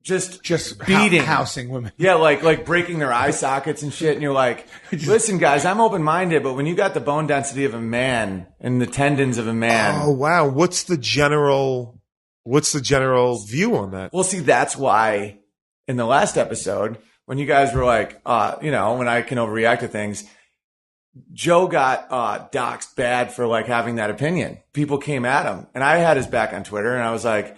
just beating, housing women. Yeah, like breaking their eye sockets and shit. And you're like, listen, guys, I'm open-minded, but when you got the bone density of a man and the tendons of a man. Oh, wow. What's the general view on that? Well, see, that's why in the last episode, when you guys were like, when I can overreact to things, Joe got doxxed bad for like having that opinion. People came at him, and I had his back on Twitter, and I was like,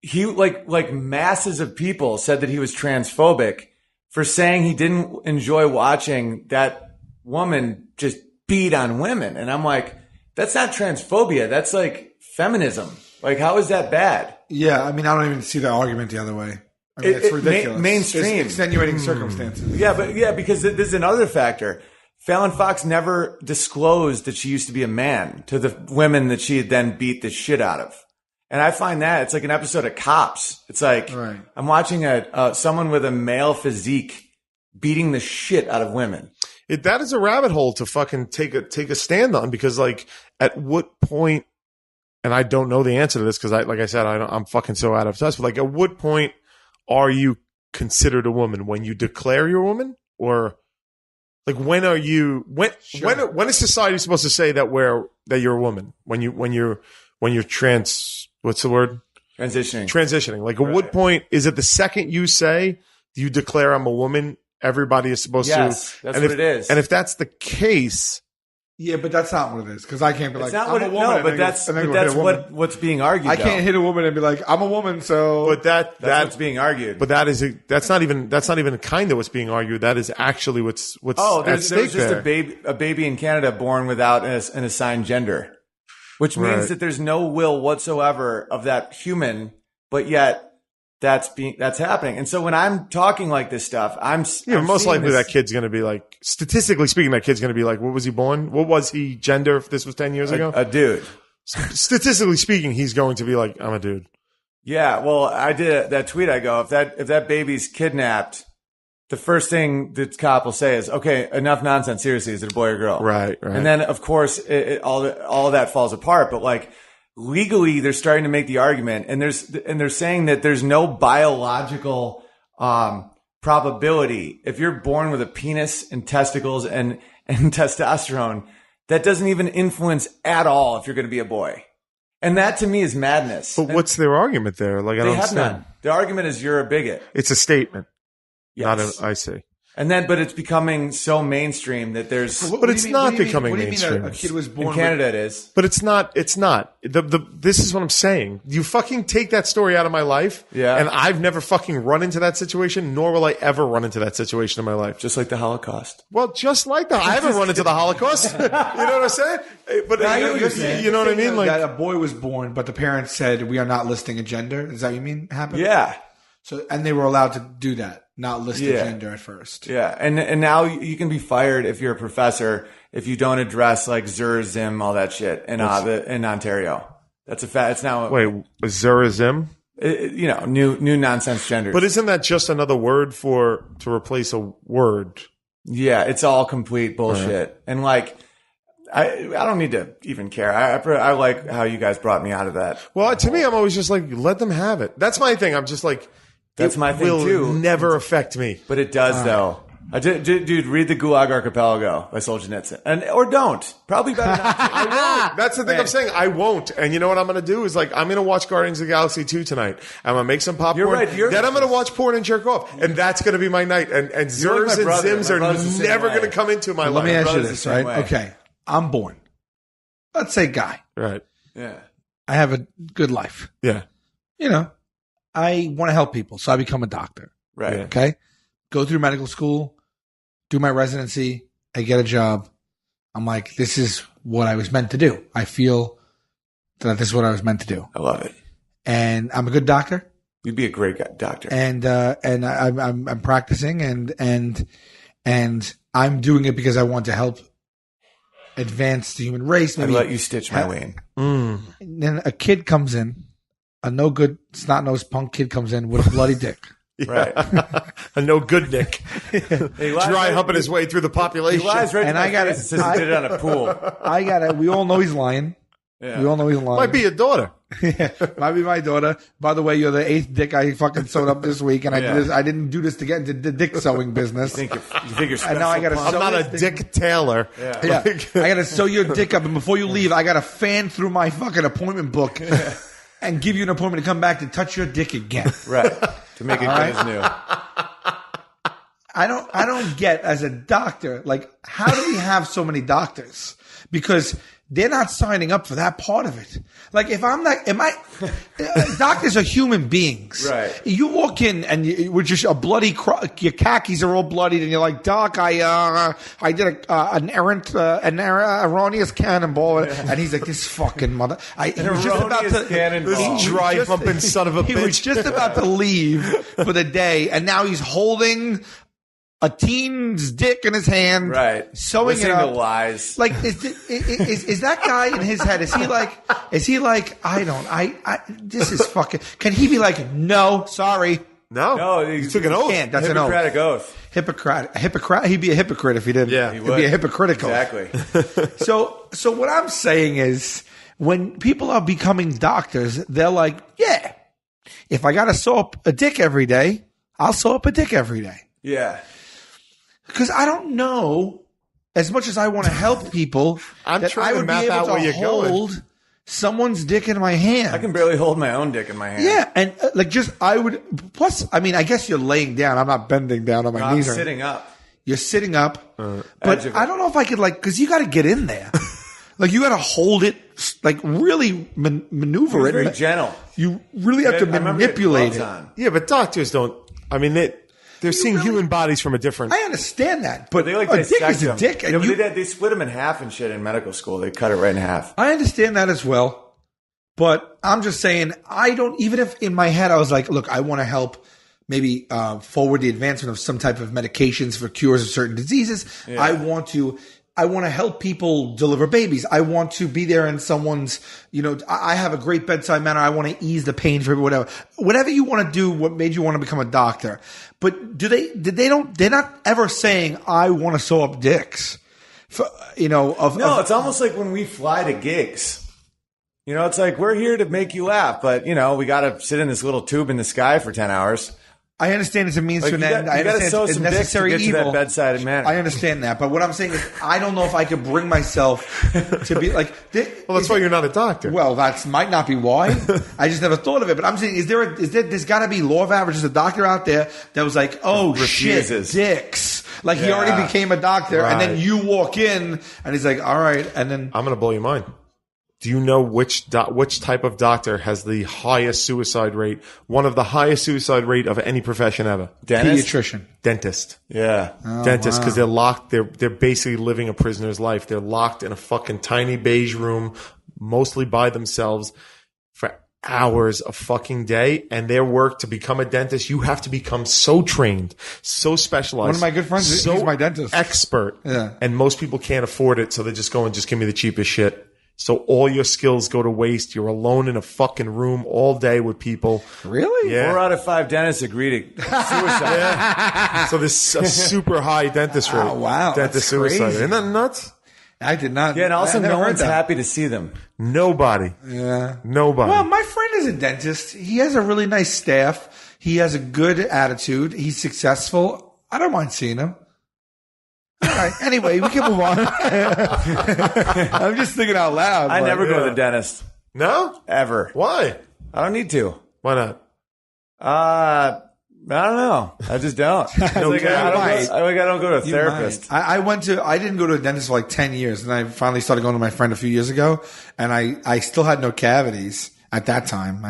he like masses of people said that he was transphobic for saying he didn't enjoy watching that woman just beat on women. And I'm like, that's not transphobia. That's like feminism. Like, how is that bad? Yeah, I mean, I don't even see the argument the other way. I mean, it's ridiculous. Mainstream. It's extenuating circumstances. Yeah, because there's another factor. Fallon Fox never disclosed that she used to be a man to the women that she had then beat the shit out of. And I find that it's like an episode of Cops. It's like I'm watching someone with a male physique beating the shit out of women. That is a rabbit hole to fucking take a stand on, because like at what point, and I don't know the answer to this because I'm fucking so out of touch. But like, at what point are you considered a woman? When you declare you're a woman, or like when are you? When is society supposed to say that you're a woman? When you're trans. What's the word? Transitioning. Like, at what point is it the second you say you declare I'm a woman, everybody is supposed to? Yes, that's what it is. And if that's the case, yeah, but that's not what it is, because I can't be like, I'm a woman. No, but that's what's being argued. I can't hit a woman and be like, I'm a woman, so. But that's what's being argued. But that's not even kind of what's being argued. That is actually what's at stake just there. a baby in Canada born without an assigned gender. Which means that there's no will whatsoever of that human, but yet that's happening. And so when I'm talking like this stuff, I'm most likely that kid's going to be like, statistically speaking, that kid's going to be like, what was he born? What was he gender if this was 10 years ago? A dude. Statistically speaking, he's going to be like, I'm a dude. Yeah. Well, I did that tweet. I go, if that baby's kidnapped, the first thing the cop will say is, okay, enough nonsense. Seriously, is it a boy or girl? Right. And then, of course, all of that falls apart. But like, legally, they're starting to make the argument, and they're saying that there's no biological probability. If you're born with a penis and testicles and testosterone, that doesn't even influence at all if you're going to be a boy. And that to me is madness. But what's their argument there? Like, I don't understand. None. The argument is you're a bigot. It's a statement. Yes. I see. And then, but it's becoming so mainstream that there's. But it's not becoming mainstream. A kid was born in Canada. It is, but it's not. It's not. This is what I'm saying. You fucking take that story out of my life, and I've never fucking run into that situation, nor will I ever run into that situation in my life. Just like the Holocaust. Well, just like that. I haven't run into the Holocaust. You know what I'm saying? But you know what I mean? Like, that a boy was born, but the parents said we are not listing a gender. Is that what you mean happened? Yeah. So, and they were allowed to do that, not list a gender at first. Yeah, and now you can be fired if you're a professor if you don't address like Zur, Zim, all that shit in Ontario. That's a fact. It's now Zur, Zim. New nonsense genders. But isn't that just another word to replace a word? Yeah, it's all complete bullshit. Right. And like, I don't need to even care. I like how you guys brought me out of that. Well, to me, I'm always just like, let them have it. That's my thing. I'm just like. That's my thing will too. Never affect me, but it does though. Dude, read the Gulag Archipelago by Solzhenitsyn, or don't. Probably better not to. I won't. That's the thing I'm saying. I won't. And you know what I'm going to do is like I'm going to watch Guardians of the Galaxy 2 tonight. I'm going to make some popcorn. You're right. Then I'm going to watch porn and jerk off, and that's going to be my night. And Zers and Zims are never going to come into my life. Let me ask you this, right? Okay, I'm born. Let's say guy. Right. Yeah. I have a good life. Yeah. You know. I want to help people, so I become a doctor. Right. Okay. Go through medical school, do my residency, I get a job. I'm like, this is what I was meant to do. I feel that this is what I was meant to do. I love it. And I'm a good doctor. You'd be a great doctor. And I'm practicing and I'm doing it because I want to help advance the human race. Maybe let you stitch my wing. Then a kid comes in. A no good snot-nosed punk kid comes in with a bloody dick. Right. A no good dick. Dry humping his way through the population. He lies right, and I got it. He did it on a pool. We all know he's lying. Yeah. We all know he's lying. Might be your daughter. Might be my daughter. By the way, you're the 8th dick I fucking sewed up this week, and I didn't do this to get into the dick sewing business. You think you're and now I gotta I'm not a Dick Taylor. Yeah. I gotta sew your dick up, and before you leave, I gotta fan through my fucking appointment book and give you an appointment to come back to touch your dick again. Right. To make it good as new. I don't get, as a doctor, like, how do we have so many doctors? Because they're not signing up for that part of it. Like, if I'm not, doctors are human beings. Right. You walk in and with just a bloody, your khakis are all bloodied, and you're like, Doc, I did an erroneous cannonball, and he's like, this fucking mother. He was just about to, this dry pumping son of a bitch. He was just about to leave for the day, and now he's holding a teen's dick in his hand, right? Sewing it up. To lies. Like, is that guy in his head? Is he like? This is fucking. Can he be like, no, sorry, no? He took an oath. That's an Hippocratic oath. Hypocrite. He'd be a hypocrite if he didn't. Yeah, he'd be a hypocritical. Exactly. So what I'm saying is, when people are becoming doctors, they're like, yeah, if I got to sew up a dick every day, I'll sew up a dick every day. Yeah. Because I don't know, as much as I want to help people, I'm trying to map out where you're going. Someone's dick in my hand. I can barely hold my own dick in my hand. Yeah, and I would. Plus, I mean, I guess you're laying down. I'm not bending down on my knees. I'm sitting up. You're sitting up, but I don't know if I could because you got to get in there. Like, you got to hold it, like, really maneuver it. Very gentle. You really have to manipulate it. Yeah, but doctors don't. I mean, they're seeing human bodies from a different. I understand that, but they like a dick is a dick. And they split them in half and shit in medical school. They cut it right in half. I understand that as well, but I'm just saying, I don't. Even if in my head I was like, look, I want to help. Maybe forward the advancement of some type of medications for cures of certain diseases. Yeah. I want to help people deliver babies. I want to be there in someone's, I have a great bedside manner. I want to ease the pain for whatever you want to do. What made you want to become a doctor? But they're not ever saying, I want to sew up dicks. It's almost like when we fly to gigs. It's like, we're here to make you laugh, but we got to sit in this little tube in the sky for 10 hours. I understand it's a means to an end. I understand it's necessary evil. To that bedside manner. I understand that, but what I'm saying is, I don't know if I could bring myself to be like. Well, that's why you're not a doctor. Well, that might not be why. I just never thought of it. But I'm saying, there's got to be law of averages. A doctor out there that was like, oh refuses. Shit, dicks. Like, he already became a doctor, right. And then you walk in, and he's like, all right, and then I'm going to blow your mind. Do you know which type of doctor has the highest suicide rate? One of the highest suicide rate of any profession ever. Dentist? Pediatrician. Dentist. Yeah. Dentist, because they're locked. They're basically living a prisoner's life. They're locked in a fucking tiny beige room, mostly by themselves, for hours a fucking day. And their work to become a dentist, you have to become so trained, so specialized. One of my good friends is my dentist. Expert. Yeah. And most people can't afford it, so they just go and just give me the cheapest shit. So all your skills go to waste. You're alone in a fucking room all day with people. Really? Yeah. 4 out of 5 dentists agree to suicide. Yeah. So there's a super high dentist rate. Oh, wow. Dentist suicide. Crazy. Isn't that nuts? I did not. Yeah, and also no one's happy to see them. Nobody. Yeah. Nobody. Well, my friend is a dentist. He has a really nice staff. He has a good attitude. He's successful. I don't mind seeing him. All right. Anyway, we can move on. I'm just thinking out loud. I never go to the dentist. No? Ever. Why? I don't need to. Why not? I don't know. I just don't. I don't go to a therapist. I didn't go to a dentist for like 10 years, and I finally started going to my friend a few years ago, and I still had no cavities at that time.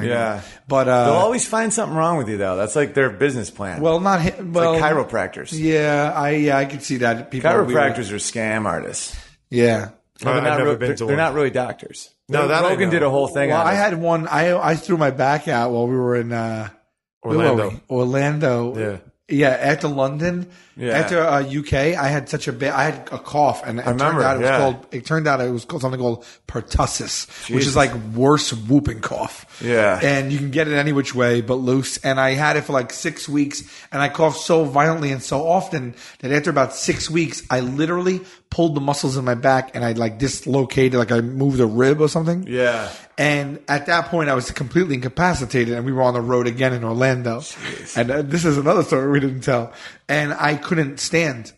But they'll always find something wrong with you, though. That's like their business plan. Well, like chiropractors. Yeah, I could see that. Chiropractors are scam artists. Yeah. I've never been to one. They're not really doctors. No, that Rogan did a whole thing on it. I had one. I threw my back out while we were in Orlando. Yeah. Yeah, after London, after UK, I had a cough, and it turned out it was called something called pertussis, which is like worse whooping cough. Yeah. And you can get it any which way but loose. And I had it for like 6 weeks, and I coughed so violently and so often that after about 6 weeks, I literally pulled the muscles in my back and I like dislocated, like I moved a rib or something. Yeah. And at that point, I was completely incapacitated, and we were on the road again in Orlando. Jeez. And this is another story we didn't tell. And I couldn't stand,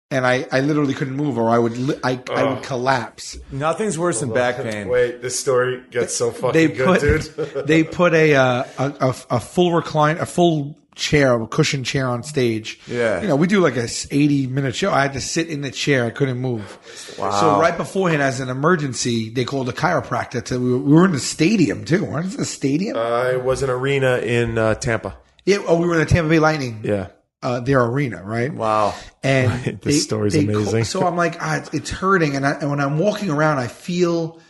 and I literally couldn't move, or I would collapse. Nothing's worse than back pain. Wait, this story gets so fucking good, dude. They put a full recline, a full chair, a cushioned chair on stage. Yeah. You know, we do like a 80-minute show. I had to sit in the chair. I couldn't move. Wow. So right beforehand, as an emergency, they called a chiropractor. We were in the stadium too. Weren't it the stadium? It was an arena in Tampa. Yeah. Oh, we were in the Tampa Bay Lightning. Yeah. Their arena, right? Wow. And this story's amazing. So I'm like, it's hurting. And when I'm walking around, I feel...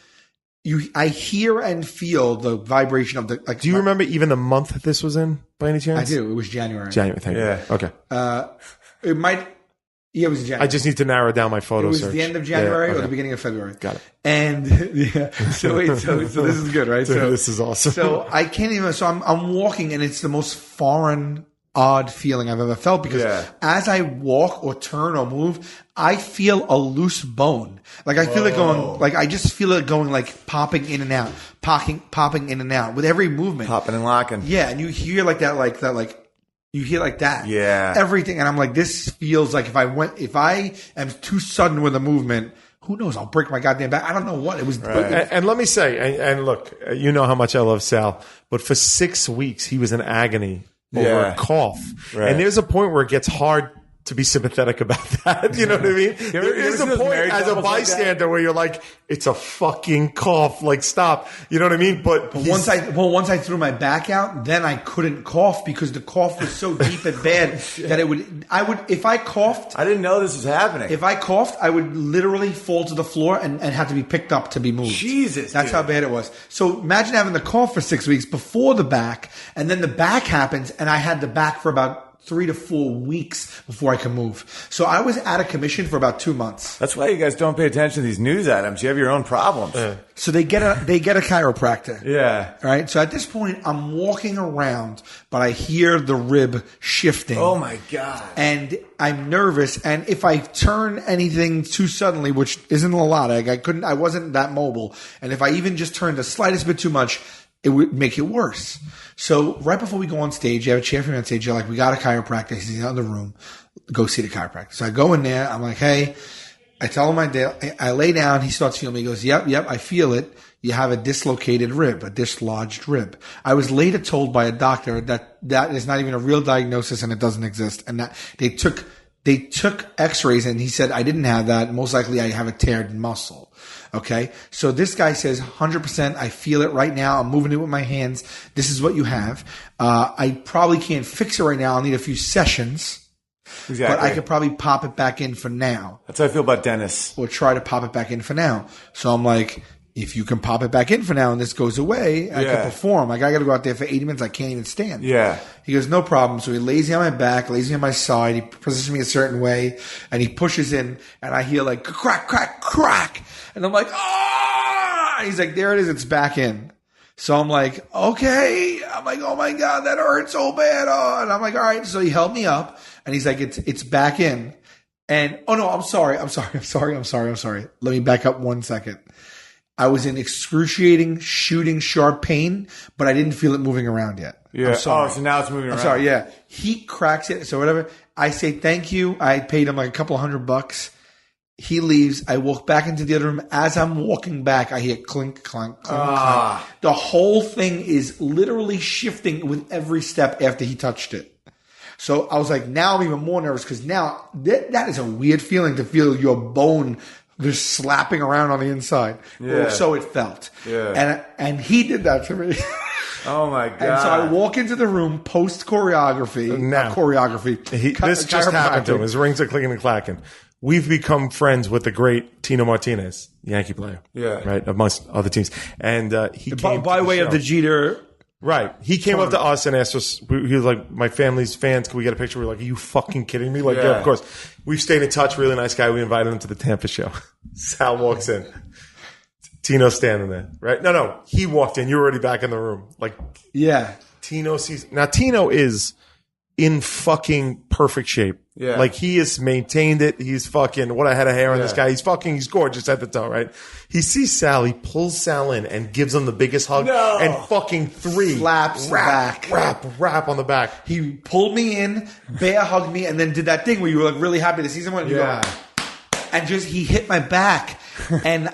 I hear and feel the vibration of the. Like, do you remember even the month this was in, by any chance? I do. It was January. Thank you. Okay. It might. Yeah, it was January. I just need to narrow down my photo search. It was the end of January or the beginning of February. Got it. And so this is good, right? So this is awesome. So I can't even. So I'm walking, and it's the most foreign, odd feeling I've ever felt because as I walk or turn or move, I feel a loose bone. Like I feel it going, like I just feel it going, like popping in and out, popping in and out with every movement, popping and locking. Yeah, and you hear like you hear like that. Yeah, everything, and I'm like, this feels like if I am too sudden with a movement, who knows? I'll break my goddamn back. I don't know what it was. Right. And let me say, and look, you know how much I love Sal, but for 6 weeks he was in agony over a cough, and there's a point where it gets hard to be sympathetic about that. You know what I mean? There is a point as a bystander where you're like, it's a fucking cough. Like, stop. You know what I mean? But once I threw my back out, then I couldn't cough because the cough was so deep and bad that if I coughed. I didn't know this was happening. If I coughed, I would literally fall to the floor and have to be picked up to be moved. Jesus. That's how bad it was. So imagine having the cough for 6 weeks before the back, and then the back happens, and I had the back for about 3 to 4 weeks before I can move. So I was out of commission for about 2 months. That's why you guys don't pay attention to these news items. You have your own problems. So they get a chiropractor. Yeah. Right. So at this point, I'm walking around, but I hear the rib shifting. Oh my God. And I'm nervous. And if I turn anything too suddenly, which isn't a lot, I wasn't that mobile. And if I even just turned the slightest bit too much, it would make it worse. So right before we go on stage, you have a chair for me on stage. You're like, we got a chiropractor. He's in the room. Go see the chiropractor. So I go in there. I'm like, hey, I tell him I lay down. He starts feeling me. He goes, yep, I feel it. You have a dislocated rib, a dislodged rib. I was later told by a doctor that is not even a real diagnosis and it doesn't exist. And that they took x-rays and he said, I didn't have that. Most likely I have a teared muscle. Okay. So this guy says 100%. I feel it right now. I'm moving it with my hands. This is what you have. I probably can't fix it right now. I'll need a few sessions. Exactly. But I could probably pop it back in for now. That's how I feel about dentists. Or try to pop it back in for now. So I'm like, if you can pop it back in for now and this goes away, I can perform. Like I got to go out there for 80 minutes. I can't even stand. Yeah. He goes, no problem. So he lays me on my back, lays me on my side. He positions me a certain way and he pushes in and I hear like crack, crack, crack. And I'm like, ah! He's like, there it is. It's back in. So I'm like, okay. I'm like, oh my God, that hurts so bad. Oh. And I'm like, all right. So he held me up and he's like, it's back in. And, oh no, I'm sorry. Let me back up 1 second. I was in excruciating, shooting, sharp pain, but I didn't feel it moving around yet. Yeah. I'm sorry. Oh, so now it's moving around. I'm sorry. Yeah. He cracks it. So whatever. I say thank you. I paid him like a couple $100. He leaves. I walk back into the other room. As I'm walking back, I hear clink, clink, clink, clink. The whole thing is literally shifting with every step after he touched it. So I was like, now I'm even more nervous because now that is a weird feeling to feel your bone just slapping around on the inside. Yeah. So it felt. Yeah. And he did that to me. Oh my God. And so I walk into the room post choreography. This just happened to him. His rings are clicking and clacking. We've become friends with the great Tino Martinez, Yankee player. Yeah. Right. Amongst other teams. And he came by way of the Jeter. Right. He came up to us and asked us, he was like, my family's fans, can we get a picture? We're like, are you fucking kidding me? Like, yeah, of course. We've stayed in touch. Really nice guy. We invited him to the Tampa show. Sal walks in. Tino's standing there, right? No. He walked in. You were already back in the room. Like, yeah. Tino sees. Now, Tino is in fucking perfect shape. Yeah. Like he has maintained it. He's fucking, what a head of hair on this guy. He's gorgeous at the toe, right? He sees Sal, he pulls Sal in and gives him the biggest hug. No. And fucking slaps back. Rap on the back. He pulled me in, bear hugged me, and then did that thing where you were like really happy to see someone. And you go, and just he hit my back. And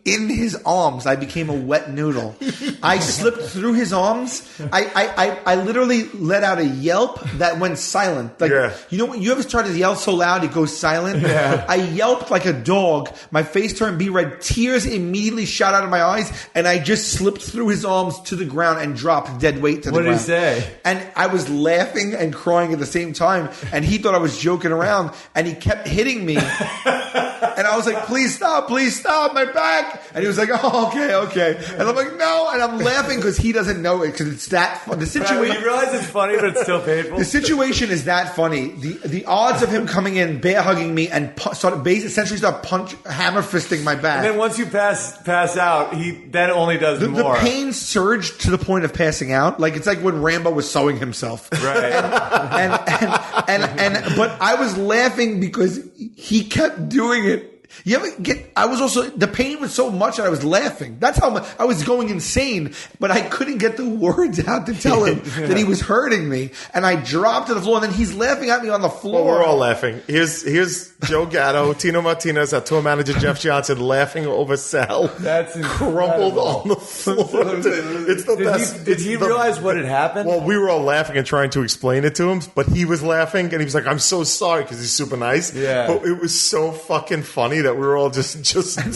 in his arms, I became a wet noodle. I slipped through his arms. I literally let out a yelp that went silent. Like, you know what? You ever try to yell so loud it goes silent? Yeah. I yelped like a dog. My face turned beet red. Tears immediately shot out of my eyes. And I just slipped through his arms to the ground and dropped dead weight to the ground. What did he say? And I was laughing and crying at the same time. And he thought I was joking around. And he kept hitting me. And I was like, please stop, my back. And he was like, oh, okay. And I'm like, no. And I'm laughing because he doesn't know it because it's that fun. The situation. You realize it's funny, but it's still painful. The situation is that funny. The odds of him coming in, bear hugging me, and essentially start hammer fisting my back. And then once you pass out, he then only does more. The pain surged to the point of passing out. Like it's like when Rambo was sewing himself. Right. But I was laughing because he kept doing it. You ever the pain was so much that I was laughing. That's how much I was going insane, but I couldn't get the words out to tell him that he was hurting me. And I dropped to the floor and then he's laughing at me on the floor. Well, we're all laughing. Here's Joe Gatto, Tino Martinez, our tour manager Jeff Johnson laughing over Sal. That's crumpled on the floor. It's the best. Did he realize what had happened? Well, we were all laughing and trying to explain it to him, but he was laughing and he was like, I'm so sorry because he's super nice. Yeah. But it was so fucking funny that we were all just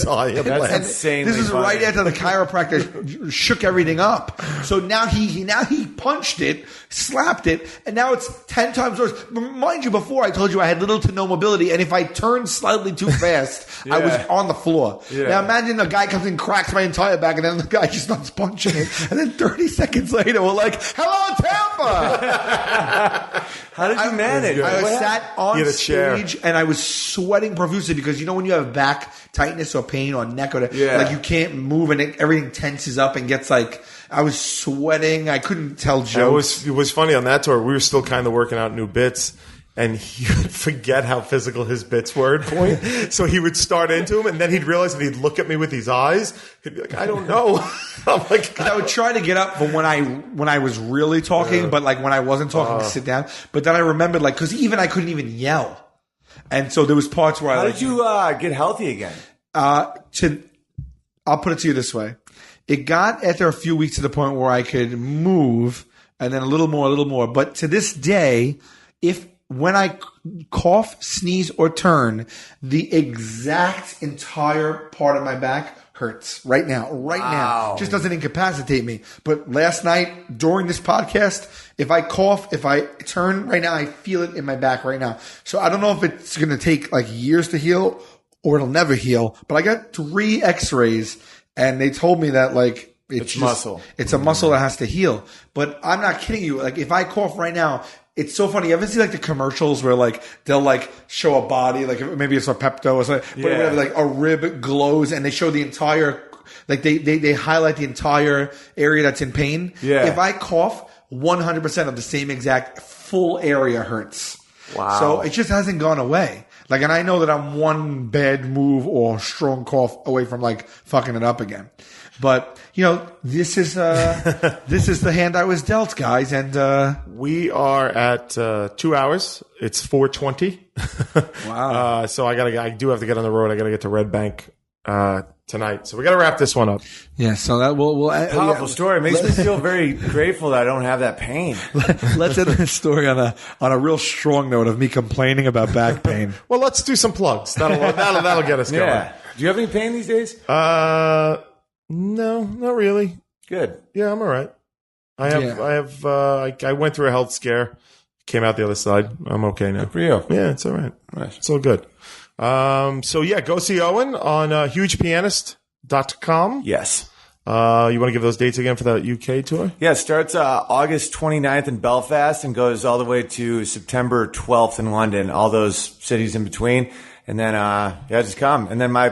dying of laughing. Insanely This is funny. right after the chiropractor shook everything up. So now he punched it, slapped it, and now it's 10 times worse. Mind you, before I told you I had little to no mobility, and if I turned slightly too fast, I was on the floor. Yeah. Now imagine a guy comes and cracks my entire back, and then the guy just starts punching it, and then 30 seconds later we're like, "Hello, Tampa." How did you manage? I sat on chair. stage and I was sweating profusely because you know when you have back tightness or pain or neck or like you can't move and everything tenses up and gets like I was sweating. I couldn't tell jokes. It was funny on that tour. We were still kind of working out new bits. And he would forget how physical his bits were at point. So he would start into them, and then he'd realize, and he'd look at me with his eyes. He'd be like, I don't know. I'm like, I would try to get up from when I was really talking, but like when I wasn't talking, sit down. But then I remembered, like, because I couldn't even yell. And so there was parts where How did you get healthy again? I'll put it to you this way. It got after a few weeks to the point where I could move, and then a little more. But to this day, when I cough, sneeze, or turn, the exact entire part of my back hurts right now. Now. Just doesn't incapacitate me. But last night, during this podcast, if I cough, if I turn right now, I feel it in my back right now. So I don't know if it's going to take like years to heal or it'll never heal. But I got 3 x-rays and they told me that like it's muscle. It's a muscle that has to heal. But I'm not kidding you. Like if I cough right now, it's so funny. You ever see like the commercials where like they'll like show a body, like maybe it's a Pepto or something, but whatever, like a rib glows and they show the entire, like they highlight the entire area that's in pain. Yeah. If I cough, 100% of the same exact full area hurts. Wow. So it just hasn't gone away. Like, and I know that I'm one bad move or strong cough away from like fucking it up again. But you know, this is the hand I was dealt, guys, and we are at 2 hours. It's 4:20. Wow. So I do have to get on the road. I got to get to Red Bank tonight. So we got to wrap this one up. Yeah. So that we'll powerful story. It makes me feel very grateful that I don't have that pain. Let's end this story on a real strong note of me complaining about back pain. Well, let's do some plugs. That'll get us going. Yeah. Do you have any pain these days? No, not really. Good. Yeah, I'm all right. I went through a health scare. Came out the other side. I'm okay now. Good for you. Yeah, it's all right. Nice. It's all good. So yeah, go see Owen on hugepianist.com. Yes. You want to give those dates again for the UK tour? Yeah, it starts August 29th in Belfast and goes all the way to September 12th in London, all those cities in between. And then, just come. And then my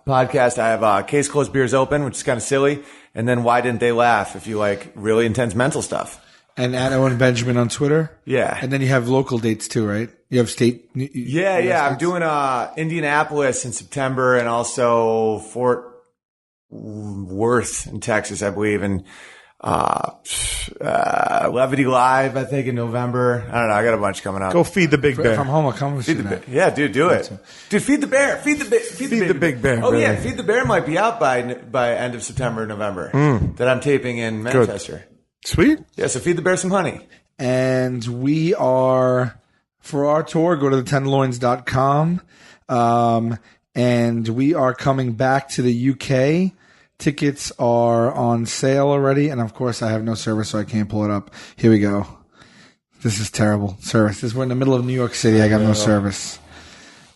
podcast, I have Case Closed Beers Open, which is kind of silly. And then Why Didn't They Laugh, if you like really intense mental stuff. And at Owen Benjamin on Twitter? Yeah. And then you have local dates too, right? You have state? Yeah. I'm doing Indianapolis in September and also Fort Worth in Texas, I believe, and Levity Live, I think, in November. I don't know. I got a bunch coming up. Go feed the big bear. From home, I'll come with you. Yeah, dude, do it. Dude, feed the bear. Feed the big bear. Oh, yeah. Feed the Bear might be out by end of September, November. That I'm taping in Manchester. Good. Sweet. Yeah, so feed the bear some honey. And we are, for our tour, go to the10loins.com. And we are coming back to the UK. Tickets are on sale already. And of course, I have no service, so I can't pull it up. Here we go. This is terrible service. We're in the middle of New York City. I got no service.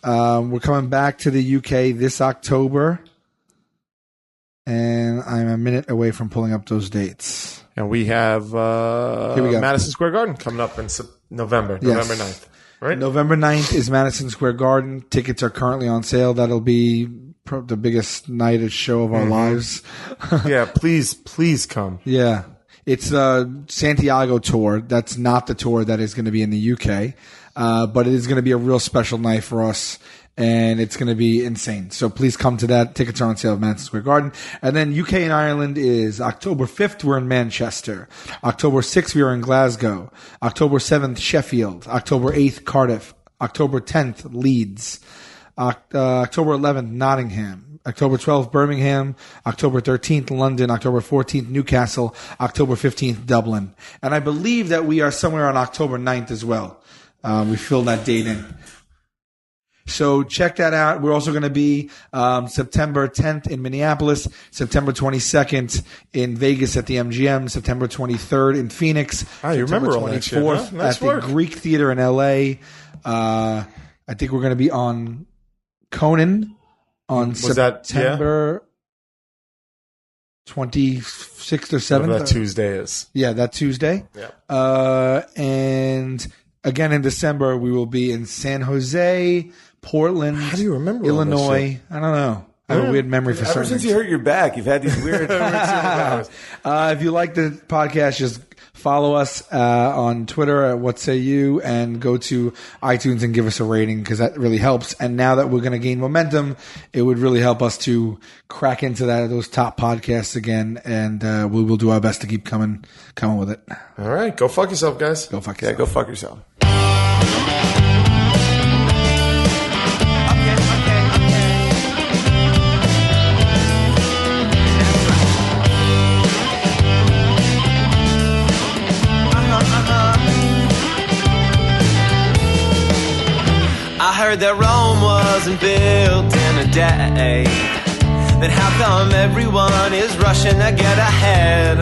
We're coming back to the UK this October. And I'm a minute away from pulling up those dates. And we have Here we go. Madison Square Garden coming up in November 9th. Right? November 9th is Madison Square Garden. Tickets are currently on sale. That'll be the biggest night of show of our lives. Yeah, please come. Yeah. It's the Santiago tour. That's not the tour that is going to be in the UK. But it is going to be a real special night for us. And it's going to be insane. So please come to that. Tickets are on sale at Madison Square Garden. And then UK and Ireland is October 5th, we're in Manchester. October 6th, we are in Glasgow. October 7th, Sheffield. October 8th, Cardiff. October 10th, Leeds. October 11th, Nottingham. October 12th, Birmingham. October 13th, London. October 14th, Newcastle. October 15th, Dublin. And I believe that we are somewhere on October 9th as well. We filled that date in. So check that out. We're also going to be September 10th in Minneapolis, September 22nd in Vegas at the MGM, September 23rd in Phoenix, you remember all that shit, huh? Nice at work. the Greek Theater in LA. I think we're going to be on Conan on September 26th or 7th. Whatever that Tuesday is. Yeah, that Tuesday. Yeah. And again in December, we will be in San Jose, Portland, How do you remember Illinois. I don't know. I have a weird memory for certain Ever since things. you hurt your back, you've had these weird. If you like the podcast, just follow us on Twitter at What Say You and go to iTunes and give us a rating because that really helps. And now that we're going to gain momentum, it would really help us to crack into those top podcasts again. And we will do our best to keep coming with it. All right. Go fuck yourself, guys. Go fuck yourself. Yeah, go fuck yourself. I heard that Rome wasn't built in a day. Then how come everyone is rushing to get ahead?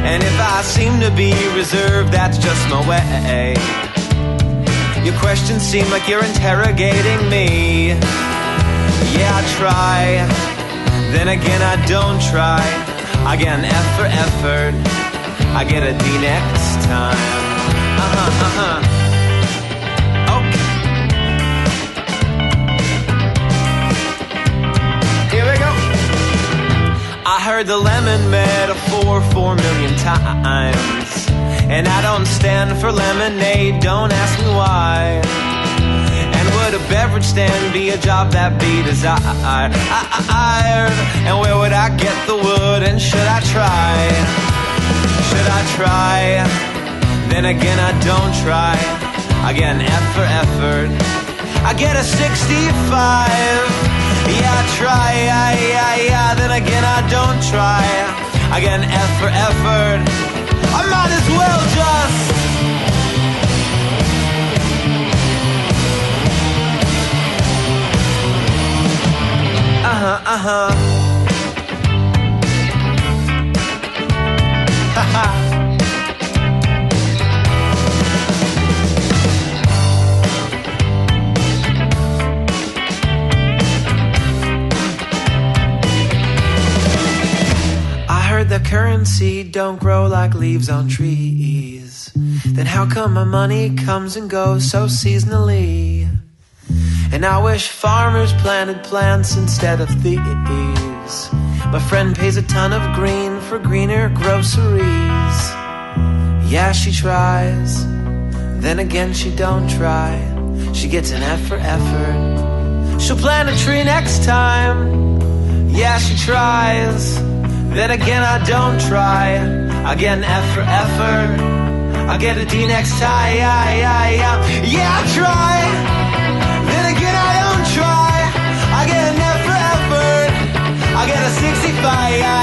And if I seem to be reserved, that's just my way. Your questions seem like you're interrogating me. Yeah, I try. Then again, I don't try. I get an F for effort. I get a D next time. Okay. Here we go. I heard the lemon metaphor 4 million times. And I don't stand for lemonade, don't ask me why. And would a beverage stand be a job that be desired? And where would I get the wood, and should I try? Should I try? Then again, I don't try. I get an F for effort. I get a 65. Yeah, I try. Yeah. Then again, I don't try. I get an F for effort. I might as well just. I heard the currency don't grow like leaves on trees. Then how come my money comes and goes so seasonally? And I wish farmers planted plants instead of thieves. My friend pays a ton of green for greener groceries. Yeah, she tries, then again she don't try. She gets an F for effort. She'll plant a tree next time. Yeah, she tries, then again I don't try. I get an F for effort. I get a D next time. Yeah, I try, then again I don't try. I get an F for effort. I get a 65.